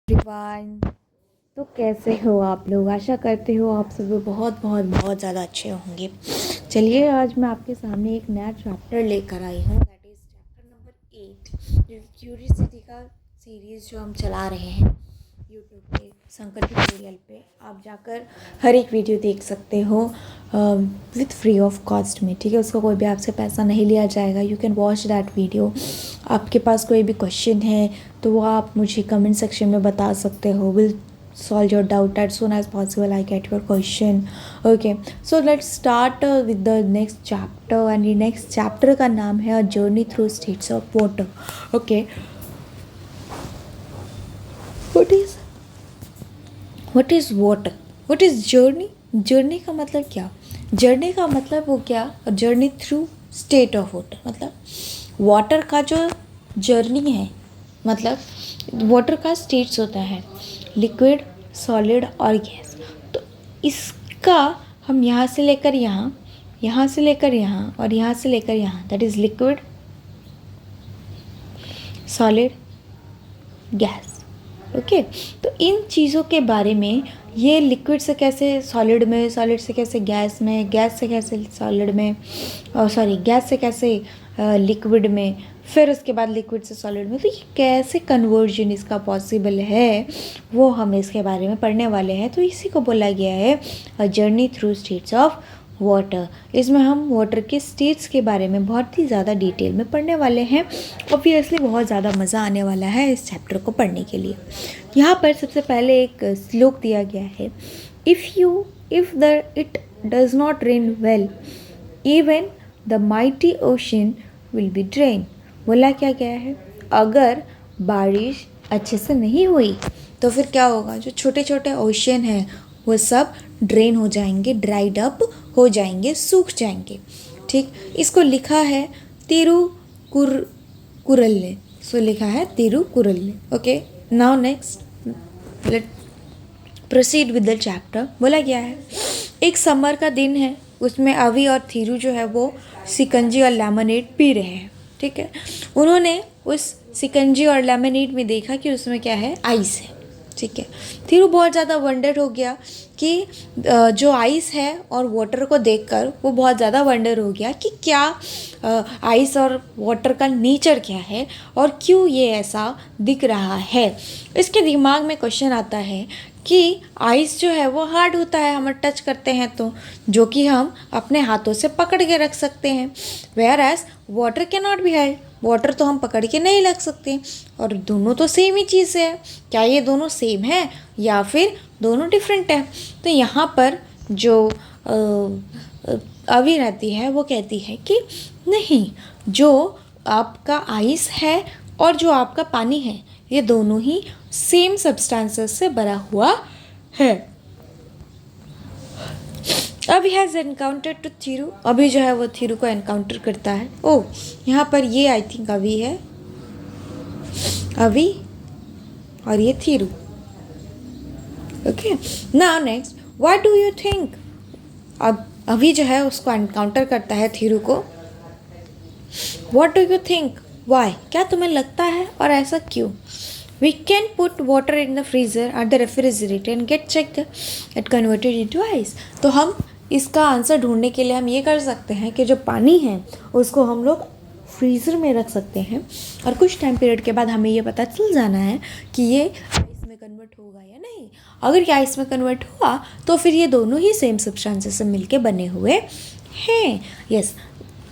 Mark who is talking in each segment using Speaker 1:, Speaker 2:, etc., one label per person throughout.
Speaker 1: Everyone. तो कैसे हो आप लोग? आशा करते हो आप सभी बहुत बहुत बहुत ज़्यादा अच्छे होंगे। चलिए, आज मैं आपके सामने एक नया चैप्टर लेकर आई हूँ, that is chapter number 8, curiosity का सीरीज़ जो हम चला रहे हैं यूट्यूब पे, शंकर ट्यूटोरियल पे। आप जाकर हर एक वीडियो देख सकते हो विथ फ्री ऑफ कॉस्ट में, ठीक है। उसका कोई भी आपसे पैसा नहीं लिया जाएगा। You can watch that video. आपके पास कोई भी क्वेश्चन है तो वो आप मुझे कमेंट सेक्शन में बता सकते हो। Will solve your doubt as soon as possible. I get your question. Okay, so let's start with the next chapter, and the next chapter का नाम है A Journey Through States of Water. Okay, what is water? What is journey? Journey का मतलब क्या? Journey का मतलब वो क्या? Journey through state of water, मतलब वाटर का जो जर्नी है, मतलब वाटर का स्टेट्स होता है, लिक्विड, सॉलिड और गैस। तो इसका हम यहाँ से लेकर यहाँ, यहाँ से लेकर यहाँ और यहाँ से लेकर यहाँ, that is liquid, solid, gas. Okay, तो इन चीज़ों के बारे में, ये लिक्विड से कैसे सॉलिड में, सॉलिड से कैसे गैस में, गैस से कैसे सॉलिड में, गैस से कैसे लिक्विड में, फिर उसके बाद लिक्विड से सॉलिड में, तो ये कैसे कन्वर्जन इसका पॉसिबल है, वो हम इसके बारे में पढ़ने वाले हैं। तो इसी को बोला गया है a journey through states of water. इसमें हम वाटर के स्टेट्स के बारे में बहुत ही ज़्यादा डिटेल में पढ़ने वाले हैं। ऑब्वियसली बहुत ज़्यादा मज़ा आने वाला है इस चैप्टर को पढ़ने के लिए। यहाँ पर सबसे पहले एक श्लोक दिया गया है, if the it does not rain well, even the mighty ocean will be drain. बोला क्या गया है, अगर बारिश अच्छे से नहीं हुई तो फिर क्या होगा, जो छोटे छोटे ओशन हैं वो सब ड्रेन हो जाएंगे, ड्राइड अप हो जाएंगे, सूख जाएंगे। ठीक, इसको लिखा है तिरुकुरल्ले। सो लिखा है तिरुकुरल्ले। Okay, now next let proceed with the chapter. बोला गया है, एक समर का दिन है, उसमें अवी और थीरू जो है वो सिकंजी और लेमनेड पी रहे हैं। ठीक है, उन्होंने उस सिकंजी और लेमनेड में देखा कि उसमें क्या है, आइस है। ठीक है, थीरू बहुत ज़्यादा वंडर हो गया कि जो आइस है, और वाटर को देखकर वो बहुत ज़्यादा वंडर हो गया कि क्या आइस और वाटर का नेचर क्या है और क्यों ये ऐसा दिख रहा है। इसके दिमाग में क्वेश्चन आता है कि आइस जो है वो हार्ड होता है, हम टच करते हैं तो, जो कि हम अपने हाथों से पकड़ के रख सकते हैं, whereas water can not be held. Water तो हम पकड़ के नहीं रख सकते, और दोनों तो सेम ही चीज़ है। क्या ये दोनों सेम है या फिर दोनों डिफरेंट है? तो यहाँ पर जो अवी रहती है वो कहती है कि नहीं, जो आपका आइस है और जो आपका पानी है, ये दोनों ही सेम सब्सटेंसेस से बना हुआ है। अभी हैज़ एनकाउंटर टू थीरू, अभी जो है वो थीरू को एनकाउंटर करता है। ओ, यहाँ पर ये आई थिंक अभी है, अभी, और ये Thiru. Okay, now next, what do you think. अब अभी जो है उसको एनकाउंटर करता है थीरू को। What do you think, why, क्या तुम्हें लगता है और ऐसा क्यों। We can put water in the freezer at the refrigerator and get checked it converted into ice. तो हम इसका आंसर ढूंढने के लिए हम ये कर सकते हैं कि जो पानी है उसको हम लोग फ्रीज़र में रख सकते हैं, और कुछ टाइम पीरियड के बाद हमें ये पता चल जाना है कि ये आइस में कन्वर्ट होगा या नहीं। अगर ये आइस में कन्वर्ट हुआ तो फिर ये दोनों ही सेम सब्सटेंसेस से मिलके बने हुए हैं।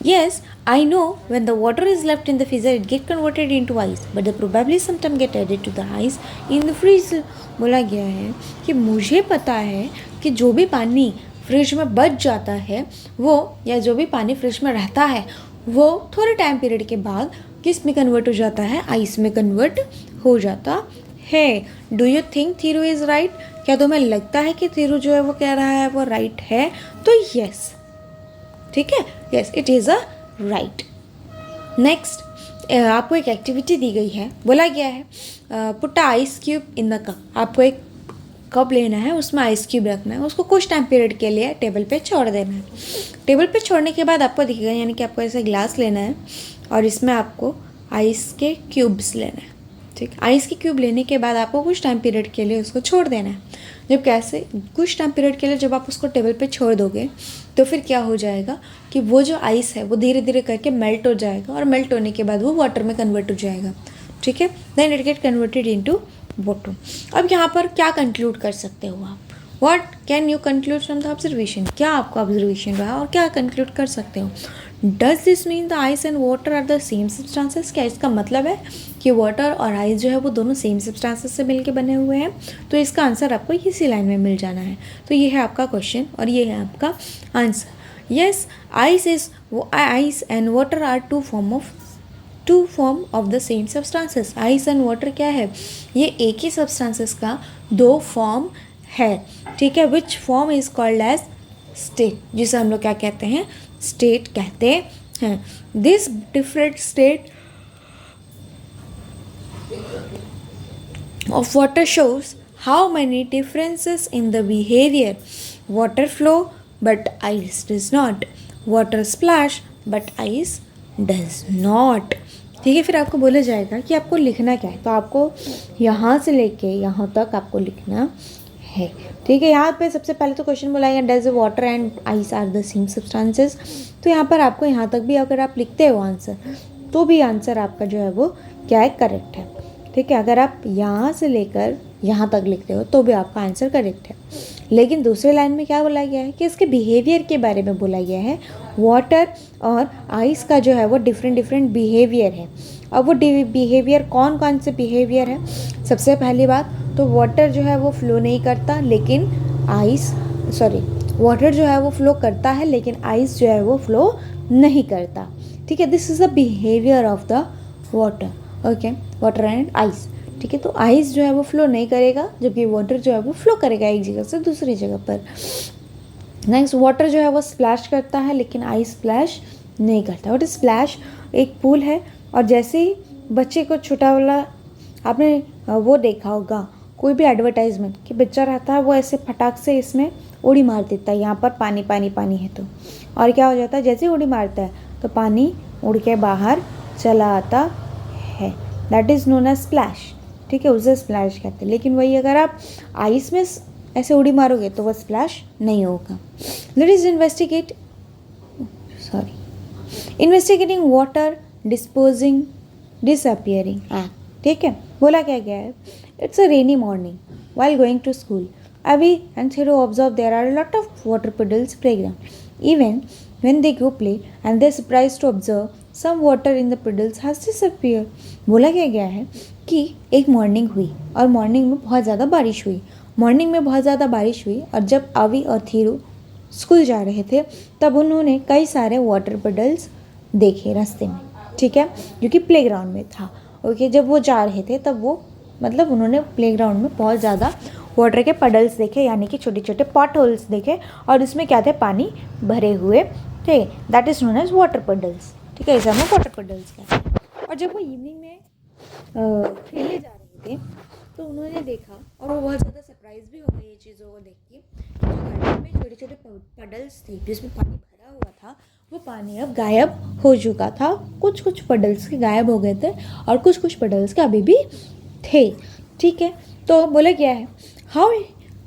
Speaker 1: Yes, I know when the water is left in the freezer, it get converted into ice, but they probably sometime get added to the ice in the freezer. बोला गया है कि मुझे पता है कि जो भी पानी फ्रिज में बच जाता है वो, या जो भी पानी फ्रिज में रहता है वो थोड़े टाइम पीरियड के बाद किस में कन्वर्ट हो जाता है, आइस में कन्वर्ट हो जाता है। Do you think Thiru is right, क्या तुम्हें लगता है कि थीरू जो है वो कह रहा है वो राइट है? तो यस, ठीक है, yes it is a right. Next, आपको एक एक्टिविटी दी गई है, बोला गया है put ice cube in the cup. आपको एक कप लेना है, उसमें आइस क्यूब रखना है, उसको कुछ टाइम पीरियड के लिए टेबल पे छोड़ देना है। टेबल पे छोड़ने के बाद आपको दिखेगा, यानी कि आपको ऐसे ग्लास लेना है और इसमें आपको आइस के क्यूब्स लेना है। ठीक, आइस की क्यूब लेने के बाद आपको कुछ टाइम पीरियड के लिए उसको छोड़ देना है। जब कैसे कुछ टाइम पीरियड के लिए जब आप उसको टेबल पे छोड़ दोगे तो फिर क्या हो जाएगा कि वो जो आइस है वो धीरे धीरे करके मेल्ट हो जाएगा, और मेल्ट होने के बाद वो वाटर में कन्वर्ट हो जाएगा। ठीक है, then it get converted into water. अब यहाँ पर क्या कंक्लूड कर सकते हो आप? What can you conclude from the observation? क्या आपका ऑब्जर्वेशन रहा और क्या कंक्लूड कर सकते हो? Does this mean the ice and water are the same substances? क्या इसका मतलब है कि वाटर और आइस जो है वो दोनों सेम सब्सटेंसेस से मिलके बने हुए हैं? तो इसका आंसर आपको इसी लाइन में मिल जाना है। तो ये है आपका क्वेश्चन और ये है आपका answer. Yes, ice and water are two form of the same substances. Ice and water क्या है? ये एक ही सब्सटेंसेस का दो फॉर्म है। ठीक है, which form is called as state, जिसे हम लोग क्या कहते हैं? स्टेट कहते हैं। This different state of water shows how many differences in the behavior. Water flow but ice does not. Water splash but ice does not. ठीक है, फिर आपको बोला जाएगा कि आपको लिखना क्या है। तो आपको यहाँ से लेके यहाँ तक आपको लिखना है। ठीक है, यहाँ पे सबसे पहले तो क्वेश्चन बोला गया does water and ice are the same substances. तो यहाँ पर आपको यहाँ तक भी अगर आप लिखते हो आंसर, तो भी आंसर आपका जो है वो क्या है? करेक्ट है। ठीक है, अगर आप यहाँ से लेकर यहाँ तक लिखते हो तो भी आपका आंसर करेक्ट है। लेकिन दूसरे लाइन में क्या बोला गया है कि इसके बिहेवियर के बारे में बोला गया है। वाटर और आइस का जो है वो डिफरेंट बिहेवियर है। अब वो बिहेवियर कौन कौन से बिहेवियर है? सबसे पहली बात तो वाटर जो है वो फ्लो नहीं करता, लेकिन वाटर जो है वो फ्लो करता है लेकिन आइस जो है वो फ्लो नहीं करता। ठीक है, this is the behaviour of the water. Okay, water and ice. ठीक है, तो आइस जो है वो फ्लो नहीं करेगा जबकि वाटर जो है वो फ्लो करेगा एक जगह से दूसरी जगह पर। नेक्स्ट, वाटर जो है वो स्प्लैश करता है लेकिन आइस स्प्लैश नहीं करता। What is splash? एक पूल है और जैसे ही बच्चे को छोटा वाला आपने वो देखा होगा कोई भी एडवर्टाइजमेंट कि बच्चा रहता है वो ऐसे फटाक से इसमें उड़ी मार देता है, यहाँ पर पानी पानी पानी है तो, और क्या हो जाता है जैसे ही उड़ी मारता है तो पानी उड़ के बाहर चला आता है। That is known as splash. ठीक है, उसे स्प्लैश कहते हैं। लेकिन वही अगर आप आइस में ऐसे उड़ी मारोगे तो वह स्प्लैश नहीं होगा। Let is investigating water disposing disappearing act. ठीक है, बोला क्या गया है? It's a rainy morning while going to school. Avi and Thiru observe there are a lot of water puddles playground. Even when they go play and they're surprised to observe some water in the puddles has disappeared. बोला क्या गया है कि एक morning हुई और morning में बहुत ज़्यादा बारिश हुई और जब अवी और थीरू स्कूल जा रहे थे तब उन्होंने कई सारे वाटर पुडल्स देखे रास्ते में। ठीक है, जो कि प्लेग्राउंड में था। ओके, जब वो जा रहे थे तब वो उन्होंने प्लेग्राउंड में बहुत ज़्यादा वाटर के पडल्स देखे, यानी कि छोटे छोटे पॉट होल्स देखे और उसमें क्या थे? पानी भरे हुए थे। That is known as water puddles. ठीक है, इसे हमें वाटर पडल्स कहते हैं। और जब वो इवनिंग में खेलने जा रहे थे तो उन्होंने देखा और वो बहुत ज़्यादा सरप्राइज भी हो गई ये चीज़ों को देख के। जो गार्डन में छोटे छोटे पडल्स थे जिसमें पानी भरा हुआ था वो पानी अब गायब हो चुका था। कुछ पडल्स के गायब हो गए थे और कुछ पडल्स के अभी भी थे। ठीक है, तो बोला क्या है?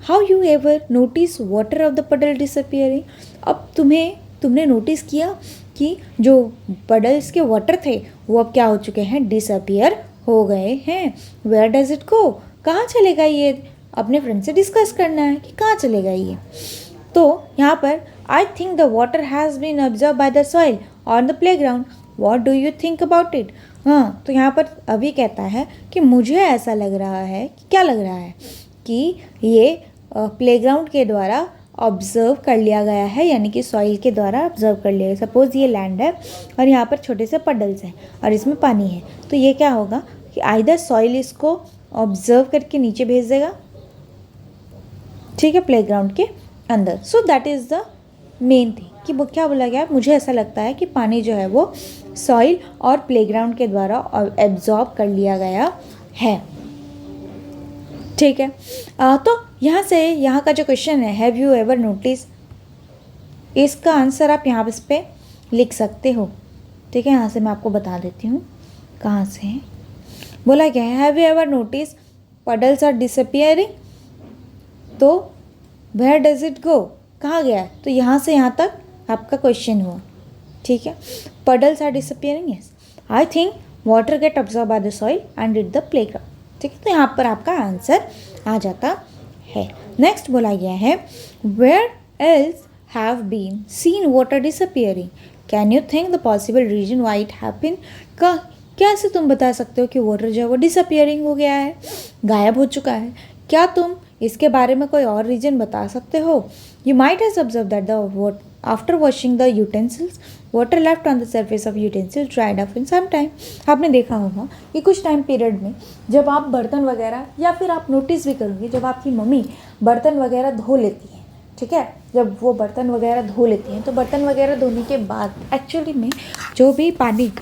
Speaker 1: How you ever notice water of the पडल डिसअपियरिंग। अब तुमने नोटिस किया कि जो पडल्स के वाटर थे वो अब क्या हो चुके हैं? डिसअपियर हो गए हैं। Where does it go? कहाँ चलेगा ये? अपने फ्रेंड से डिस्कस करना है कि कहाँ चलेगा ये। तो यहाँ पर I think the water has been observe by the soil on the playground. What do you think about it? हाँ, तो यहाँ पर अभी कहता है कि मुझे ऐसा लग रहा है कि क्या लग रहा है कि ये प्लेग्राउंड के द्वारा ऑब्ज़र्व कर लिया गया है, यानी कि सॉइल के द्वारा ऑब्ज़र्व कर लिया गया। सपोज़ ये लैंड है और यहाँ पर छोटे से पडल्स हैं और इसमें पानी है, तो ये क्या होगा कि आइदर सॉइल इसको ऑब्ज़र्व करके नीचे भेज देगा, ठीक है, प्लेग्राउंड के अंदर। So that is the main thing कि वो क्या बोला गया? मुझे ऐसा लगता है कि पानी जो है वो सॉइल और प्लेग्राउंड के द्वारा एब्जॉर्ब कर लिया गया है। ठीक है, तो यहाँ का जो क्वेश्चन है, हैव यू एवर नोटिस, इसका आंसर आप यहाँ पे लिख सकते हो। ठीक है, यहाँ से मैं आपको बता देती हूँ कहाँ से है। बोला क्या है, have you ever notice puddles are disappearing, तो वेयर डज इट गो, कहाँ गया है, तो यहाँ से यहाँ तक आपका क्वेश्चन हुआ, ठीक है। Puddles are disappearing, yes, I think water get observe by the soil and it the playground, ठीक है, तो यहाँ पर आपका आंसर आ जाता है। नेक्स्ट बोला गया है, where else have been seen water disappearing, can you think the possible reason why it happen, का कैसे तुम बता सकते हो कि वाटर जो है वो डिसअपियरिंग हो गया है, गायब हो चुका है, क्या तुम इसके बारे में कोई और रीजन बता सकते हो। You might have observe that the after washing the utensils water left on the surface of utensils dried up in some time, आपने देखा होगा कि कुछ टाइम पीरियड में जब आप बर्तन वगैरह, या फिर आप नोटिस भी करोगे जब आपकी मम्मी बर्तन वगैरह धो लेती हैं, ठीक है, जब वो बर्तन वगैरह धो लेती हैं तो बर्तन वगैरह धोने के बाद एक्चुअली में जो भी पानी,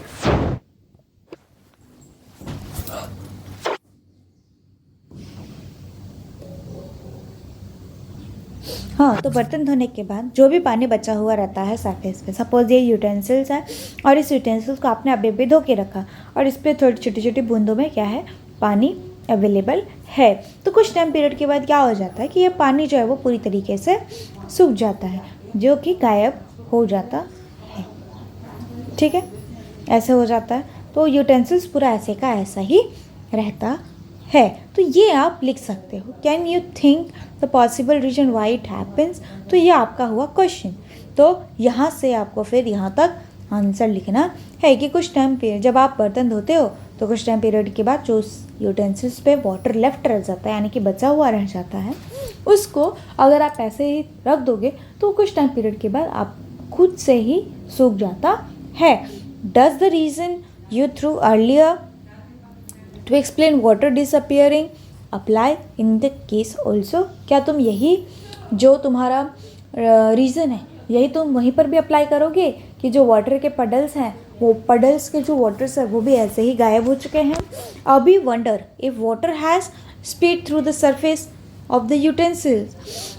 Speaker 1: हाँ, तो बर्तन धोने के बाद जो भी पानी बचा हुआ रहता है सरफेस पे, सपोज ये यूटेंसिल्स है और इस यूटेंसिल्स को आपने अभी भी धो के रखा और इस पर थोड़ी छोटी छोटी बूंदों में क्या है, पानी अवेलेबल है, तो कुछ टाइम पीरियड के बाद क्या हो जाता है कि ये पानी जो है वो पूरी तरीके से सूख जाता है, जो कि गायब हो जाता है, ठीक है, ऐसे हो जाता है। तो यूटेंसिल्स पूरा ऐसे का ऐसा ही रहता है, तो ये आप लिख सकते हो, can you think the possible reason why it happens, तो ये आपका हुआ क्वेश्चन। तो यहाँ से आपको फिर यहाँ तक आंसर लिखना है कि कुछ टाइम पीरियड जब आप बर्तन धोते हो तो कुछ टाइम पीरियड के बाद जो यूटेंसिल्स पे वाटर लेफ्ट रह जाता है, यानी कि बचा हुआ रह जाता है, उसको अगर आप ऐसे ही रख दोगे तो कुछ टाइम पीरियड के बाद आप खुद से ही सूख जाता है। Does the reason you threw earlier to explain water disappearing apply in the case also, क्या तुम यही जो तुम्हारा रीज़न है यही तुम वहीं पर भी अप्लाई करोगे कि जो वाटर के पडल्स हैं वो पडल्स के जो वाटर्स है वो भी ऐसे ही गायब हो चुके हैं। अभी wonder if water has speed through the surface of the utensils,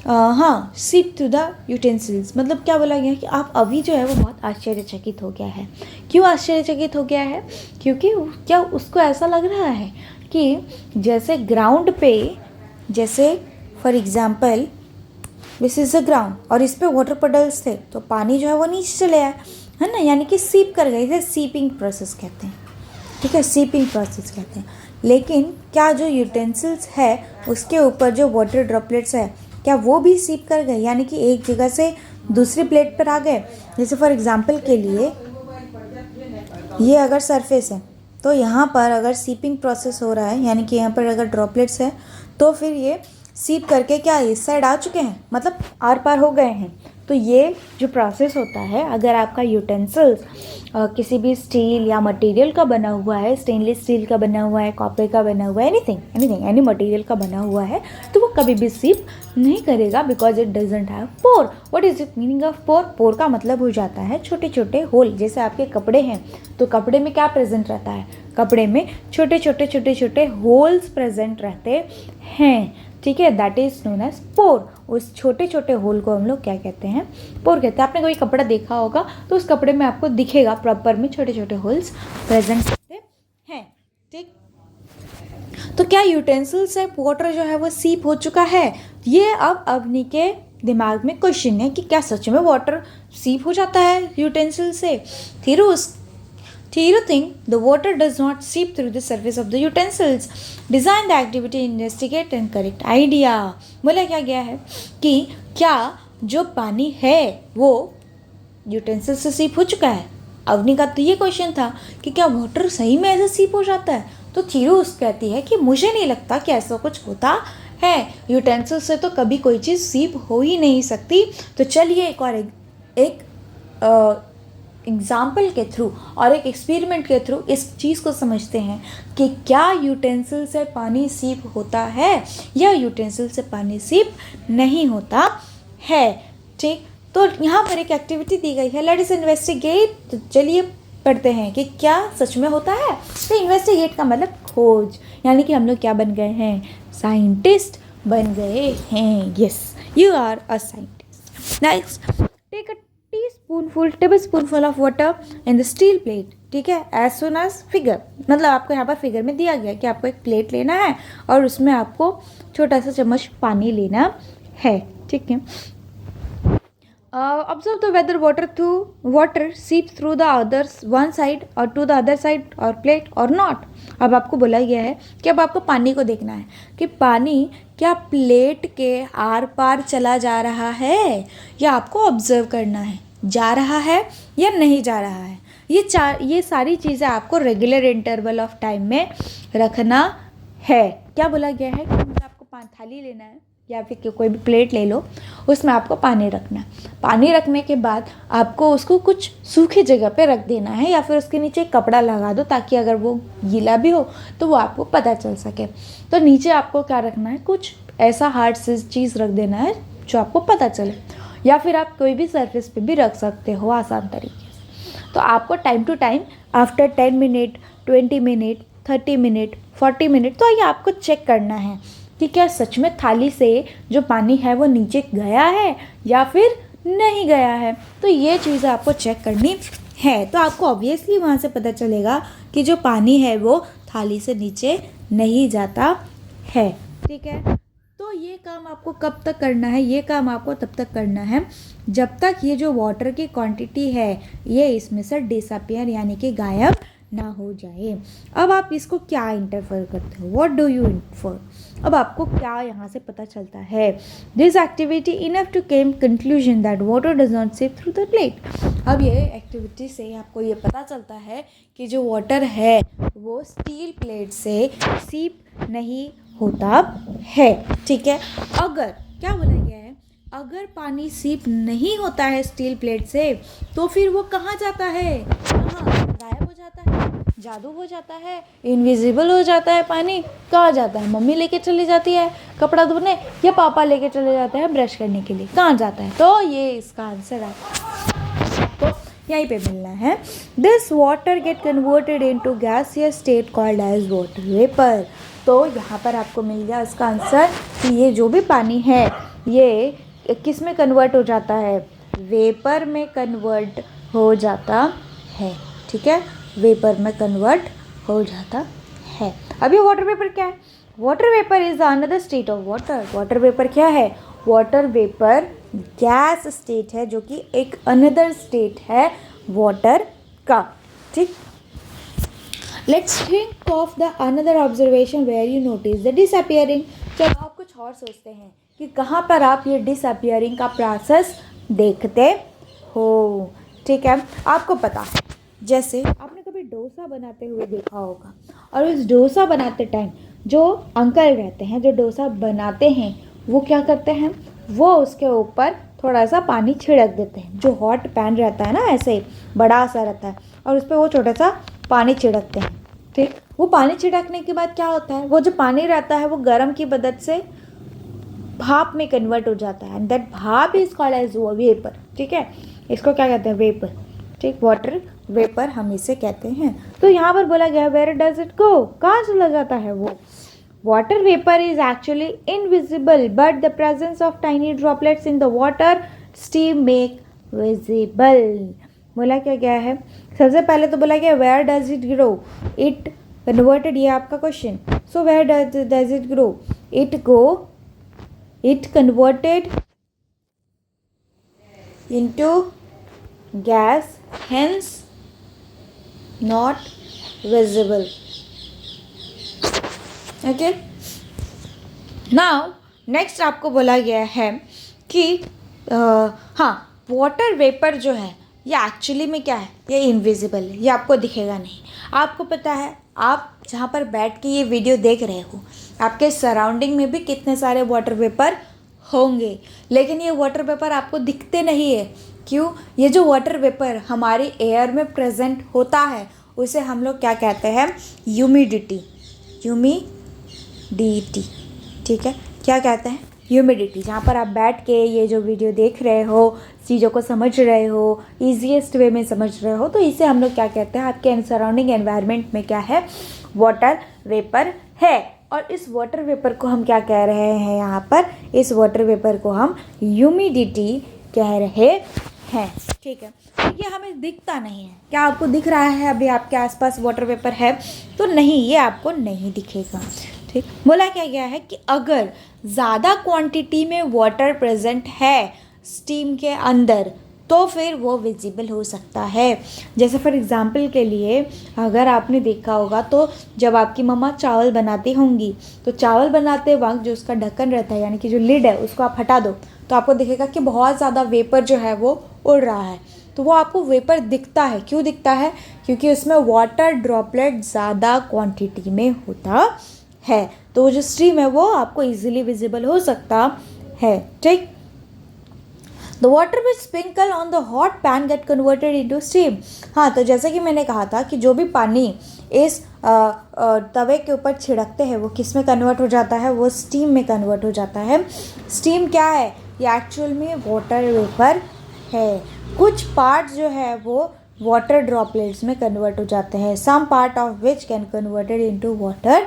Speaker 1: हाँ, सीप टू द यूटेंसिल्स, मतलब क्या बोला गया है कि आप अभी जो है वो बहुत आश्चर्यचकित हो गया है। क्यों आश्चर्यचकित हो गया है, क्योंकि क्या उसको ऐसा लग रहा है कि जैसे ग्राउंड पे, जैसे for example this is the ground और इस पे वाटर पडल्स थे तो पानी जो है वो नीचे चले आया है ना, यानी कि सीप कर गए, इसे सीपिंग प्रोसेस कहते हैं, ठीक है, सीपिंग प्रोसेस कहते हैं। लेकिन क्या जो यूटेंसिल्स है उसके ऊपर जो वाटर ड्रॉपलेट्स है क्या वो भी सीप कर गए, यानी कि एक जगह से दूसरी प्लेट पर आ गए। जैसे फॉर एग्जांपल के लिए ये अगर सरफेस है तो यहाँ पर अगर सीपिंग प्रोसेस हो रहा है, यानी कि यहाँ पर अगर ड्रॉपलेट्स है तो फिर ये सीप करके क्या इस साइड आ चुके हैं, मतलब आर पार हो गए हैं। तो ये जो प्रोसेस होता है, अगर आपका यूटेंसिल्स किसी भी स्टील या मटेरियल का बना हुआ है, स्टेनलेस स्टील का बना हुआ है, कॉपर का बना हुआ है, एनी मटेरियल का बना हुआ है, तो वो कभी भी सीप नहीं करेगा because it doesn't have pore. What is it meaning of pore? Pore का मतलब हो जाता है छोटे छोटे होल। जैसे आपके कपड़े हैं तो कपड़े में क्या प्रेजेंट रहता है, कपड़े में छोटे छोटे होल्स प्रेजेंट रहते हैं, ठीक है, दैट इज नोन एज पोर। उस छोटे छोटे होल को हम लोग क्या कहते हैं, पोर कहते हैं। आपने कोई कपड़ा देखा होगा तो उस कपड़े में आपको दिखेगा प्रॉपर में छोटे छोटे होल्स प्रेजेंट रहते हैं, ठीक। तो क्या यूटेंसिल से वाटर जो है वो सीप हो चुका है? ये अब अवनी के दिमाग में क्वेश्चन है कि क्या सच में वाटर सीप हो जाता है यूटेंसिल से? Thiru think the water does not seep through the surface of the utensils. Design the activity, investigate and correct idea. बोला क्या गया है कि क्या जो पानी है वो यूटेंसिल से सीप हो चुका है? अवनी का तो ये क्वेश्चन था कि क्या वाटर सही में ऐसे सीप हो जाता है? तो थीरू कहती है कि मुझे नहीं लगता कि ऐसा कुछ होता है, यूटेंसिल से तो कभी कोई चीज़ सीप हो ही नहीं सकती। तो चलिए एक और एक एग्जाम्पल के थ्रू और एक एक्सपेरिमेंट के थ्रू इस चीज़ को समझते हैं कि क्या यूटेंसिल से पानी सीप होता है या यूटेंसिल से पानी सीप नहीं होता है, ठीक। तो यहाँ पर एक एक्टिविटी दी गई है, लेट अस इन्वेस्टिगेट। तो चलिए पढ़ते हैं कि क्या सच में होता है। तो इन्वेस्टिगेट का मतलब खोज, यानी कि हम लोग क्या बन गए हैं, साइंटिस्ट बन गए हैं। Yes, you are a scientist. Next, take a tablespoonful of water in the steel plate. ठीक है, एज सुन एज फिगर, मतलब आपको यहाँ पर फिगर में दिया गया कि आपको एक प्लेट लेना है और उसमें आपको छोटा सा चम्मच पानी लेना है, ठीक है। ऑब्जर्व द वेदर वाटर सीप through the others one side और टू द अदर साइड और प्लेट और नॉट। अब आपको बोला गया है कि अब आपको पानी को देखना है कि पानी क्या प्लेट के आर पार चला जा रहा है या आपको ऑब्जर्व करना है जा रहा है या नहीं जा रहा है। ये सारी चीज़ें आपको रेगुलर इंटरवल ऑफ टाइम में रखना है। क्या बोला गया है कि आपको थाली लेना है या फिर कोई भी प्लेट ले लो, उसमें आपको पानी रखना है। पानी रखने के बाद आपको उसको कुछ सूखी जगह पे रख देना है या फिर उसके नीचे एक कपड़ा लगा दो ताकि अगर वो गीला भी हो तो वो आपको पता चल सके। तो नीचे आपको क्या रखना है, कुछ ऐसा हार्ड सी चीज़ रख देना है जो आपको पता चले, या फिर आप कोई भी सरफेस पे भी रख सकते हो आसान तरीके से। तो आपको time to time after 10 minute, 20 minute, 30 minute, 40 minute तो ये आपको चेक करना है कि क्या सच में थाली से जो पानी है वो नीचे गया है या फिर नहीं गया है। तो ये चीज़ें आपको चेक करनी है। तो आपको ऑब्वियसली वहाँ से पता चलेगा कि जो पानी है वो थाली से नीचे नहीं जाता है, ठीक है। तो ये काम आपको कब तक करना है, ये काम आपको तब तक करना है जब तक ये जो वाटर की क्वांटिटी है ये इसमें से डिसअपियर यानी कि गायब ना हो जाए। अब आप इसको क्या इंटरफेयर करते हो, व्हाट डू यू इंटरफेयर। अब आपको क्या यहाँ से पता चलता है, this activity enough to came conclusion that water does not seep through the plate. अब ये एक्टिविटी से आपको ये पता चलता है कि जो वाटर है वो स्टील प्लेट से सीप नहीं होता है, ठीक है। अगर क्या बोला गया है, अगर पानी सीप नहीं होता है स्टील प्लेट से तो फिर वो कहाँ जाता है, कहाँ गायब हो जाता है, जादू हो जाता है, इनविजिबल हो जाता है। पानी कहाँ जाता है, मम्मी लेके चली जाती है कपड़ा धोने या पापा लेके चले जाते हैं ब्रश करने के लिए, कहाँ जाता है। तो ये इसका आंसर है, तो यहीं पे मिलना है। This water get converted into gaseous state called as water vapour. तो यहाँ पर आपको मिल गया इसका आंसर कि ये जो भी पानी है ये किस में कन्वर्ट हो जाता है, वेपर में कन्वर्ट हो जाता है, ठीक है, वेपर में कन्वर्ट हो जाता है। अभी वाटर वेपर क्या है, water vapour is another state of water. Water vapour क्या है, वाटर वेपर गैस स्टेट है जो कि एक अनदर स्टेट है वाटर का, ठीक। Let's think of the another observation where you notice the disappearing. चलो आप कुछ और सोचते हैं कि कहाँ पर आप ये डिसअपियरिंग का प्रोसेस देखते हो, ठीक है। आपको पता है जैसे आपने कभी डोसा बनाते हुए देखा होगा और उस डोसा बनाते टाइम जो अंकल रहते हैं जो डोसा बनाते हैं वो क्या करते हैं, वो उसके ऊपर थोड़ा सा पानी छिड़क देते हैं। जो हॉट पैन रहता है ना ऐसे बड़ा सा रहता है और उस पर वो छोटा सा पानी छिड़कते हैं, ठीक। वो पानी छिड़कने के बाद क्या होता है, वो जो पानी रहता है वो गर्म की मदद से भाप में कन्वर्ट हो जाता है एंड दैट भाप इज कॉल्ड एज वेपर, ठीक है। इसको क्या कहते हैं, वेपर, ठीक, वाटर वेपर हम इसे कहते हैं। तो यहाँ पर बोला गया वेयर डज इट गो, कहाँ चला जाता है वो। Water vapour is actually invisible but the presence of tiny droplets in the water steam make visible. बोला क्या गया है, सबसे पहले तो बोला गया where does it grow, it converted, ये आपका question. So where does it grow, it converted into gas, hence not visible, okay। now next आपको बोला गया है कि हाँ वाटर वेपर जो है ये एक्चुअली में क्या है, ये इनविजिबल है, ये आपको दिखेगा नहीं। आपको पता है आप जहाँ पर बैठ के ये वीडियो देख रहे हो आपके सराउंडिंग में भी कितने सारे वाटर वेपर होंगे, लेकिन ये वाटर वेपर आपको दिखते नहीं है। क्यों, ये जो वाटर वेपर हमारी एयर में प्रेजेंट होता है उसे हम लोग क्या कहते हैं, ह्यूमिडिटी, ठीक है, क्या कहते हैं, ह्यूमिडिटी। जहाँ पर आप बैठ के ये जो वीडियो देख रहे हो, चीज़ों को समझ रहे हो, ईजीएस्ट वे में समझ रहे हो, तो इसे हम लोग क्या कहते हैं, आपके सराउंडिंग एनवायरनमेंट में क्या है, वाटर वेपर है। और इस वाटर वेपर को हम क्या कह रहे हैं, यहाँ पर इस वाटर वेपर को हम ह्यूमिडिटी कह रहे है। ठीक है, तो ये हमें दिखता नहीं है। क्या आपको दिख रहा है अभी आपके आसपास वाटर वेपर है? तो नहीं, ये आपको नहीं दिखेगा। ठीक, बोला क्या गया है कि अगर ज़्यादा क्वांटिटी में वाटर प्रेजेंट है स्टीम के अंदर तो फिर वो विजिबल हो सकता है। जैसे फॉर एग्जांपल के लिए अगर आपने देखा होगा तो जब आपकी मम्मा चावल बनाती होंगी तो चावल बनाते वक्त जो उसका ढक्कन रहता है यानी कि जो लिड है उसको आप हटा दो तो आपको दिखेगा कि बहुत ज़्यादा वेपर जो है वो उड़ रहा है। तो वो आपको वेपर दिखता है। क्यों दिखता है? क्योंकि उसमें वाटर ड्रॉपलेट ज़्यादा क्वांटिटी में होता है। तो वो जो स्ट्रीम है वो आपको इजीली विजिबल हो सकता है। ठीक, the water which sprinkle on the hot pan gate converted into steam. हाँ, तो जैसे कि मैंने कहा था कि जो भी पानी इस तवे के ऊपर छिड़कते हैं वो किस में कन्वर्ट हो जाता है? वो स्टीम में कन्वर्ट हो जाता है। स्टीम क्या है? ये एक्चुअल में वाटर वेपर है। कुछ पार्ट जो है वो वाटर ड्रॉपलेट्स में कन्वर्ट हो जाते हैं। Some part of which can converted into water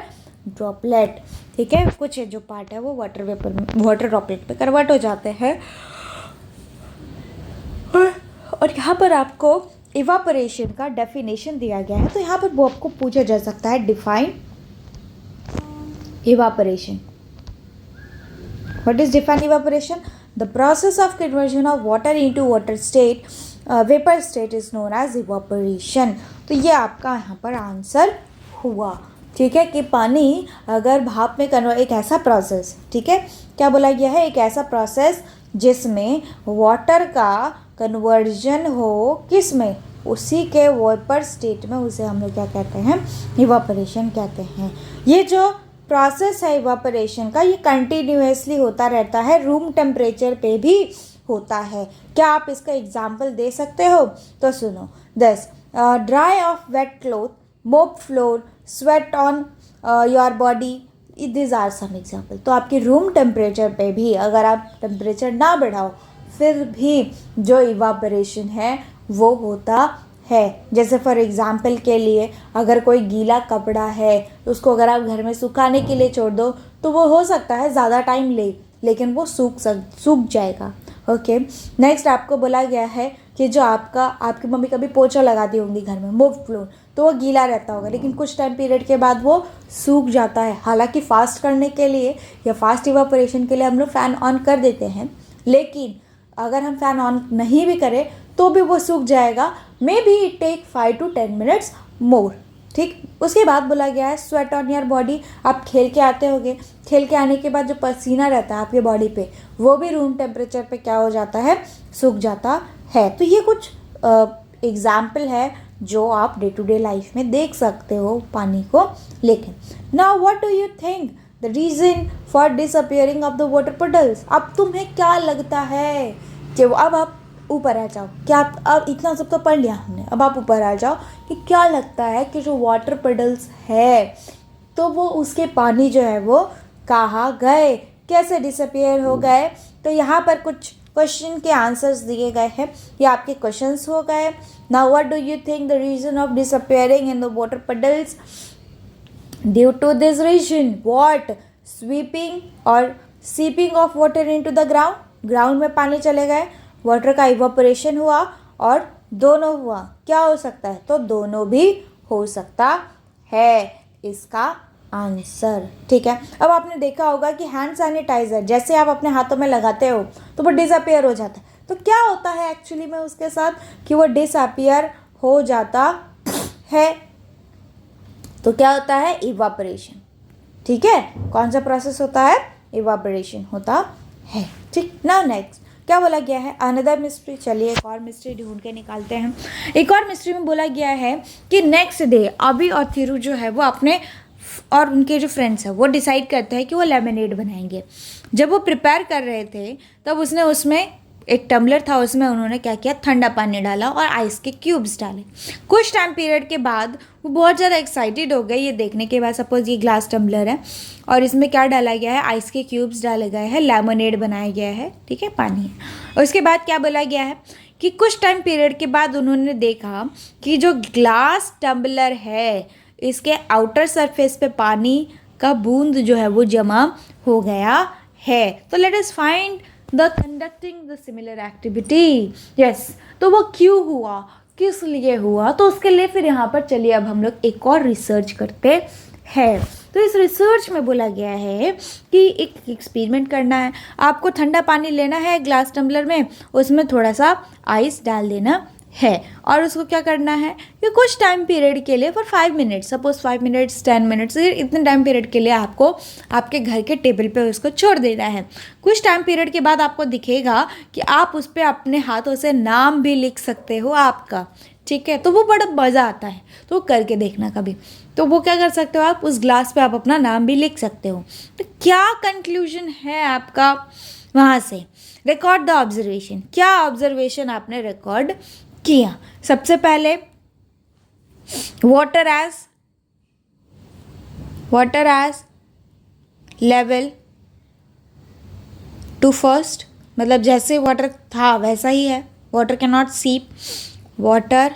Speaker 1: droplet. ठीक है, कुछ जो पार्ट है वो वाटर वेपर में वाटर ड्रॉपलेट में कन्वर्ट हो जाते हैं। और यहाँ पर आपको इवापोरेशन का डेफिनेशन दिया गया है। तो यहाँ पर वो आपको पूछा जा सकता है define evaporation. What is define evaporation? The process of conversion of water into water state vapour state is known as evaporation. तो ये आपका यहाँ पर आंसर हुआ। ठीक है, कि पानी अगर भाप में कन्वर्ट, एक ऐसा प्रोसेस, ठीक है, क्या बोला गया है? एक ऐसा प्रोसेस जिसमें वाटर का कन्वर्जन हो किस में? उसी के वेपर स्टेट में, उसे हम लोग क्या कहते हैं? इवापोरेशन कहते हैं। ये जो प्रोसेस है इवापोरेशन का ये कंटिन्यूसली होता रहता है, रूम टेम्परेचर पे भी होता है। क्या आप इसका एग्जाम्पल दे सकते हो? तो सुनो, दस dry of wet cloth, mop floor, sweat on your body, this are some example. तो आपकी रूम टेम्परेचर पे भी अगर आप टेम्परेचर ना बढ़ाओ फिर भी जो इवापोरेशन है वो होता है। जैसे फॉर एग्जांपल के लिए अगर कोई गीला कपड़ा है तो उसको अगर आप घर में सुखाने के लिए छोड़ दो तो वो हो सकता है ज़्यादा टाइम ले, लेकिन वो सूख जाएगा। ओके, नेक्स्ट आपको बोला गया है कि जो आपकी मम्मी कभी पोछा लगाती होंगी घर में, मूव फ्लोर, तो वो गीला रहता होगा लेकिन कुछ टाइम पीरियड के बाद वो सूख जाता है। हालांकि फास्ट करने के लिए या फास्ट इवापोरेशन के लिए हम लोग फ़ैन ऑन कर देते हैं, लेकिन अगर हम फ़ैन ऑन नहीं भी करें तो भी वो सूख जाएगा। Maybe it take 5 to 10 minutes more. ठीक, उसके बाद बोला गया है स्वेट ऑन योर बॉडी। आप खेल के आते होगे, खेल के आने के बाद जो पसीना रहता है आपके बॉडी पे वो भी रूम टेम्परेचर पे क्या हो जाता है? सूख जाता है। तो ये कुछ एग्जाम्पल है जो आप डे टू डे लाइफ में देख सकते हो पानी को। लेकिन now what do you think the reason for disappearing of the water poodles? अब तुम्हें क्या लगता है कि अब आप ऊपर आ जाओ। क्या आप अब इतना सब तो पढ़ लिया हमने, अब आप ऊपर आ जाओ कि क्या लगता है कि जो वाटर पुडल्स है तो वो उसके पानी जो है वो कहाँ गए, कैसे डिसअपियर हो गए? तो यहाँ पर कुछ क्वेश्चन के आंसर्स दिए गए हैं, ये आपके क्वेश्चंस हो गए। Now what do you think the reason of disappearing in the water puddles? Due to this reason what? Sweeping और seeping of water into the ground, ground में पानी चले गए, वाटर का इवापोरेशन हुआ और दोनों हुआ। क्या हो सकता है? तो दोनों भी हो सकता है इसका आंसर। ठीक है, अब आपने देखा होगा कि हैंड सैनिटाइजर जैसे आप अपने हाथों में लगाते हो तो वो डिसअपियर हो जाता है। तो क्या होता है एक्चुअली में उसके साथ कि वो डिसअपियर हो जाता है? तो क्या होता है? इवापोरेशन। ठीक है, कौन सा प्रोसेस होता है? इवापोरेशन होता है। ठीक, नाउ नेक्स्ट क्या बोला गया है? Another mystery. चलिए एक और मिस्ट्री ढूंढ के निकालते हैं। एक और मिस्ट्री में बोला गया है कि नेक्स्ट डे अभी और थिरू जो है वो अपने और उनके जो फ्रेंड्स हैं वो डिसाइड करते हैं कि वो लेमनेड बनाएंगे। जब वो प्रिपेयर कर रहे थे तब उसने उसमें एक टम्बलर था, उसमें उन्होंने क्या किया? ठंडा पानी डाला और आइस के क्यूब्स डाले। कुछ टाइम पीरियड के बाद वो बहुत ज़्यादा एक्साइटेड हो गए ये देखने के बाद। सपोज ये ग्लास टम्बलर है और इसमें क्या डाला गया है? आइस के क्यूब्स डाले गए हैं, लेमनेड बनाया गया है। ठीक है, पानी है। और उसके बाद क्या बोला गया है कि कुछ टाइम पीरियड के बाद उन्होंने देखा कि जो ग्लास टम्बलर है इसके आउटर सरफेस पे पानी का बूंद जो है वो जमा हो गया है। तो let us find the conducting the similar activity. Yes, तो वो क्यों हुआ, किस लिए हुआ, तो उसके लिए फिर यहाँ पर चलिए अब हम लोग एक और रिसर्च करते हैं। तो इस रिसर्च में बोला गया है कि एक एक्सपेरिमेंट करना है। आपको ठंडा पानी लेना है ग्लास टम्बलर में, उसमें थोड़ा सा आइस डाल देना है और उसको क्या करना है कि कुछ टाइम पीरियड के लिए for 5 minutes, suppose 5 minutes 10 minutes, इतने टाइम पीरियड के लिए आपको आपके घर के टेबल पे उसको छोड़ देना है। कुछ टाइम पीरियड के बाद आपको दिखेगा कि आप उस पर अपने हाथों से नाम भी लिख सकते हो आपका, ठीक है। तो वो बड़ा मज़ा आता है, तो करके देखना कभी। तो वो क्या कर सकते हो आप, उस ग्लास पे आप अपना नाम भी लिख सकते हो। तो क्या कंक्लूजन है आपका वहाँ से? Record the observation. क्या ऑब्जर्वेशन आपने रिकॉर्ड किया? सबसे पहले water as level to first, मतलब जैसे वाटर था वैसा ही है। Water cannot seep, water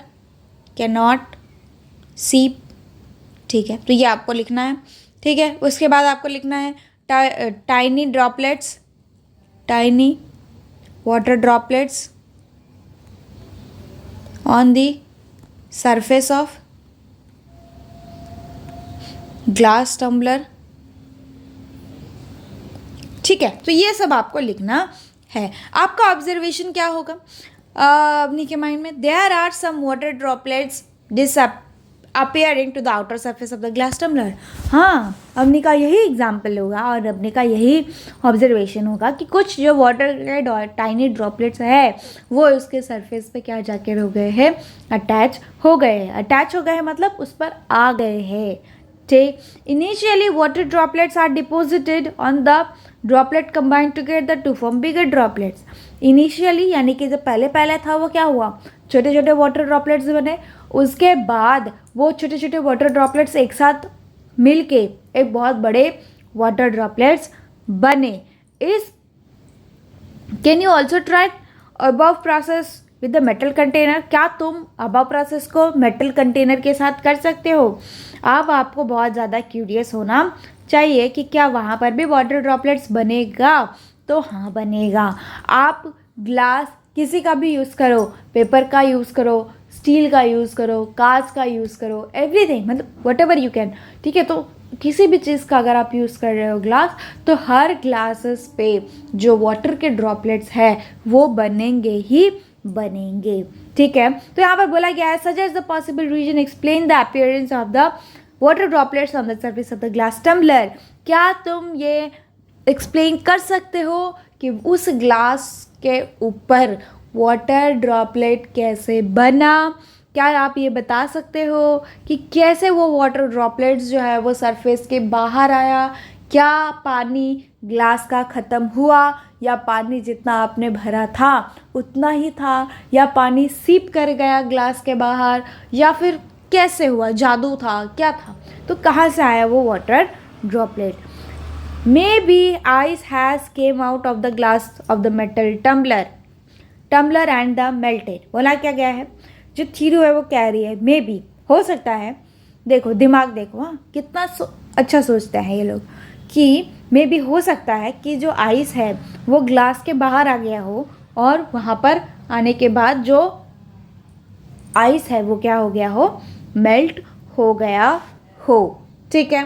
Speaker 1: cannot seep, ठीक है। तो ये आपको लिखना है, ठीक है। उसके बाद आपको लिखना है tiny droplets, tiny water droplets on the surface of glass tumbler, ठीक है। तो ये सब आपको लिखना है। आपका ऑब्जर्वेशन क्या होगा अपनी के माइंड में? There are some water droplets appearing to the outer surface of the glass tumbler। हाँ, अपने का यही एग्जाम्पल होगा और अपने का यही ऑब्जर्वेशन होगा कि कुछ जो वाटर के टाइनी ड्रॉपलेट्स है वो उसके सरफेस पे क्या जाके हो गए हैं, अटैच हो गए हैं। अटैच हो गए हैं मतलब उस पर आ गए हैं, ठीक। Initially water droplets are deposited on the droplet combined together to form bigger droplets. Initially यानी कि जब पहले पहले था वो क्या हुआ, छोटे छोटे वाटर ड्रॉपलेट्स बने। उसके बाद वो छोटे छोटे वाटर ड्रॉपलेट्स एक साथ मिलके एक बहुत बड़े वाटर ड्रॉपलेट्स बने। इस can you also try above process with the metal container. क्या तुम अबव प्रोसेस को मेटल कंटेनर के साथ कर सकते हो? अब आपको बहुत ज़्यादा क्यूरियस होना चाहिए कि क्या वहाँ पर भी वाटर ड्रॉपलेट्स बनेगा? तो हाँ बनेगा। आप ग्लास किसी का भी यूज़ करो, पेपर का यूज़ करो, स्टील का यूज़ करो, कांच का यूज़ करो, एवरीथिंग, मतलब वट एवर यू कैन, ठीक है। तो किसी भी चीज़ का अगर आप यूज़ कर रहे हो ग्लास, तो हर ग्लासेस पे जो वाटर के ड्रॉपलेट्स है वो बनेंगे ही बनेंगे, ठीक है। तो यहाँ पर बोला गया है suggest the possible reason, explain the appearance of the water droplets on the surface of the glass tumbler. क्या तुम ये एक्सप्लेन कर सकते हो कि उस ग्लास के ऊपर वाटर ड्रॉपलेट कैसे बना? क्या आप ये बता सकते हो कि कैसे वो वाटर ड्रॉपलेट्स जो है वो सरफेस के बाहर आया? क्या पानी ग्लास का ख़त्म हुआ, या पानी जितना आपने भरा था उतना ही था, या पानी सीप कर गया ग्लास के बाहर, या फिर कैसे हुआ, जादू था, क्या था? तो कहाँ से आया वो water droplet? Maybe ice has came out of the glass of the metal tumbler and the melted। बोला क्या गया है, जो थीरू है वो कह रही है मे बी, हो सकता है। देखो दिमाग देखो, हाँ कितना अच्छा सोचते हैं ये लोग कि मे बी हो सकता है कि जो आइस है वो ग्लास के बाहर आ गया हो और वहाँ पर आने के बाद जो आइस है वो क्या हो गया हो, मेल्ट हो गया हो, ठीक है।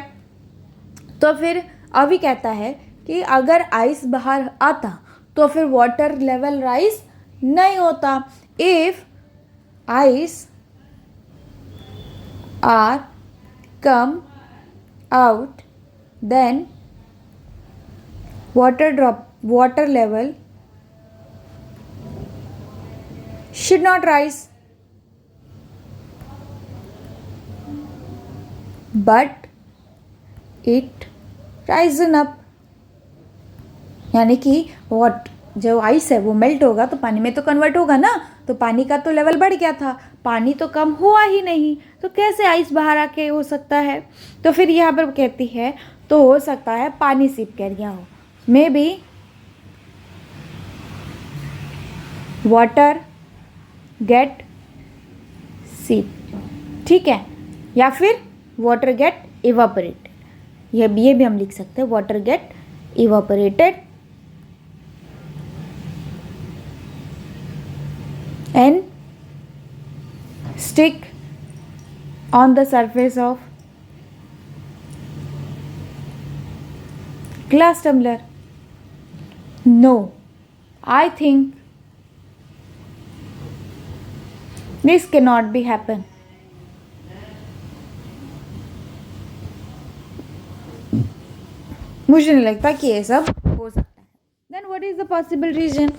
Speaker 1: तो फिर अभी कहता है कि अगर आइस बाहर आता तो फिर वाटर लेवल राइज नहीं होता। If ice are come out then water level should not rise but it risen up. यानी कि जो आइस है वो मेल्ट होगा तो पानी में तो कन्वर्ट होगा ना, तो पानी का तो लेवल बढ़ गया था, पानी तो कम हुआ ही नहीं, तो कैसे आइस बाहर आके हो सकता है? तो फिर यहाँ पर कहती है तो हो सकता है पानी सीप कर गया हो, मे बी वाटर गेट सीप, ठीक है, या फिर वाटर गेट इवापोरेटेड। ये भी हम लिख सकते हैं, water get evaporated and stick on the surface of glass tumbler? No, I think this cannot be happen. मुझे नहीं लगता कि ये सब हो सकता है. Then what is the possible reason?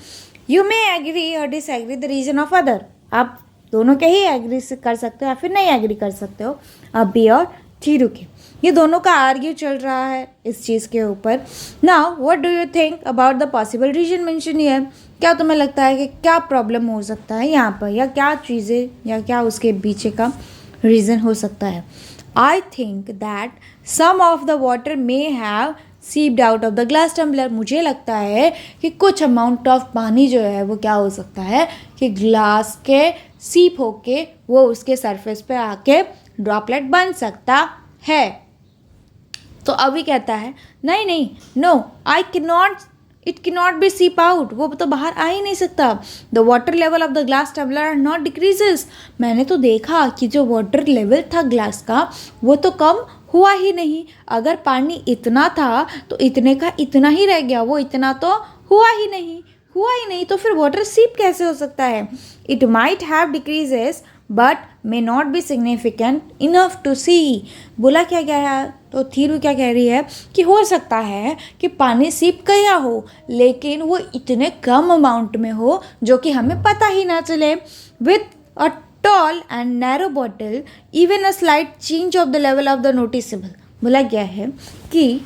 Speaker 1: You may agree or disagree the reason of other. आप दोनों के ही एग्री कर सकते हो या फिर नहीं एग्री कर सकते हो. अभी और थीरू के ये दोनों का आर्ग्यू चल रहा है इस चीज़ के ऊपर. Now what do you think about the possible reason mention here? क्या तुम्हें लगता है कि क्या प्रॉब्लम हो सकता है यहाँ पर, या क्या चीज़ें या क्या उसके पीछे का रीज़न हो सकता है? I think that some of the water may have seeped out of the glass tumbler. मुझे लगता है कि कुछ अमाउंट ऑफ पानी जो है वो क्या हो सकता है कि ग्लास के सीप होके वो उसके सरफेस पे आके ड्रॉपलेट बन सकता है. तो अभी कहता है नहीं नहीं, no I can not, it can not be seep out. वो तो बाहर आ ही नहीं सकता. The water level of the glass tumbler are not decreases. मैंने तो देखा कि जो वाटर लेवल था ग्लास का वो तो कम हुआ ही नहीं. अगर पानी इतना था तो इतने का इतना ही रह गया, वो इतना तो हुआ ही नहीं. तो फिर वाटर सीप कैसे हो सकता है? It might have decreases but may not be significant enough to see. बोला क्या गया है? तो थीरू क्या कह रही है कि हो सकता है कि पानी सीप गया हो लेकिन वो इतने कम अमाउंट में हो जो कि हमें पता ही ना चले. With a tall and narrow bottle, even a slight change of the level of the noticeable. बोला गया है कि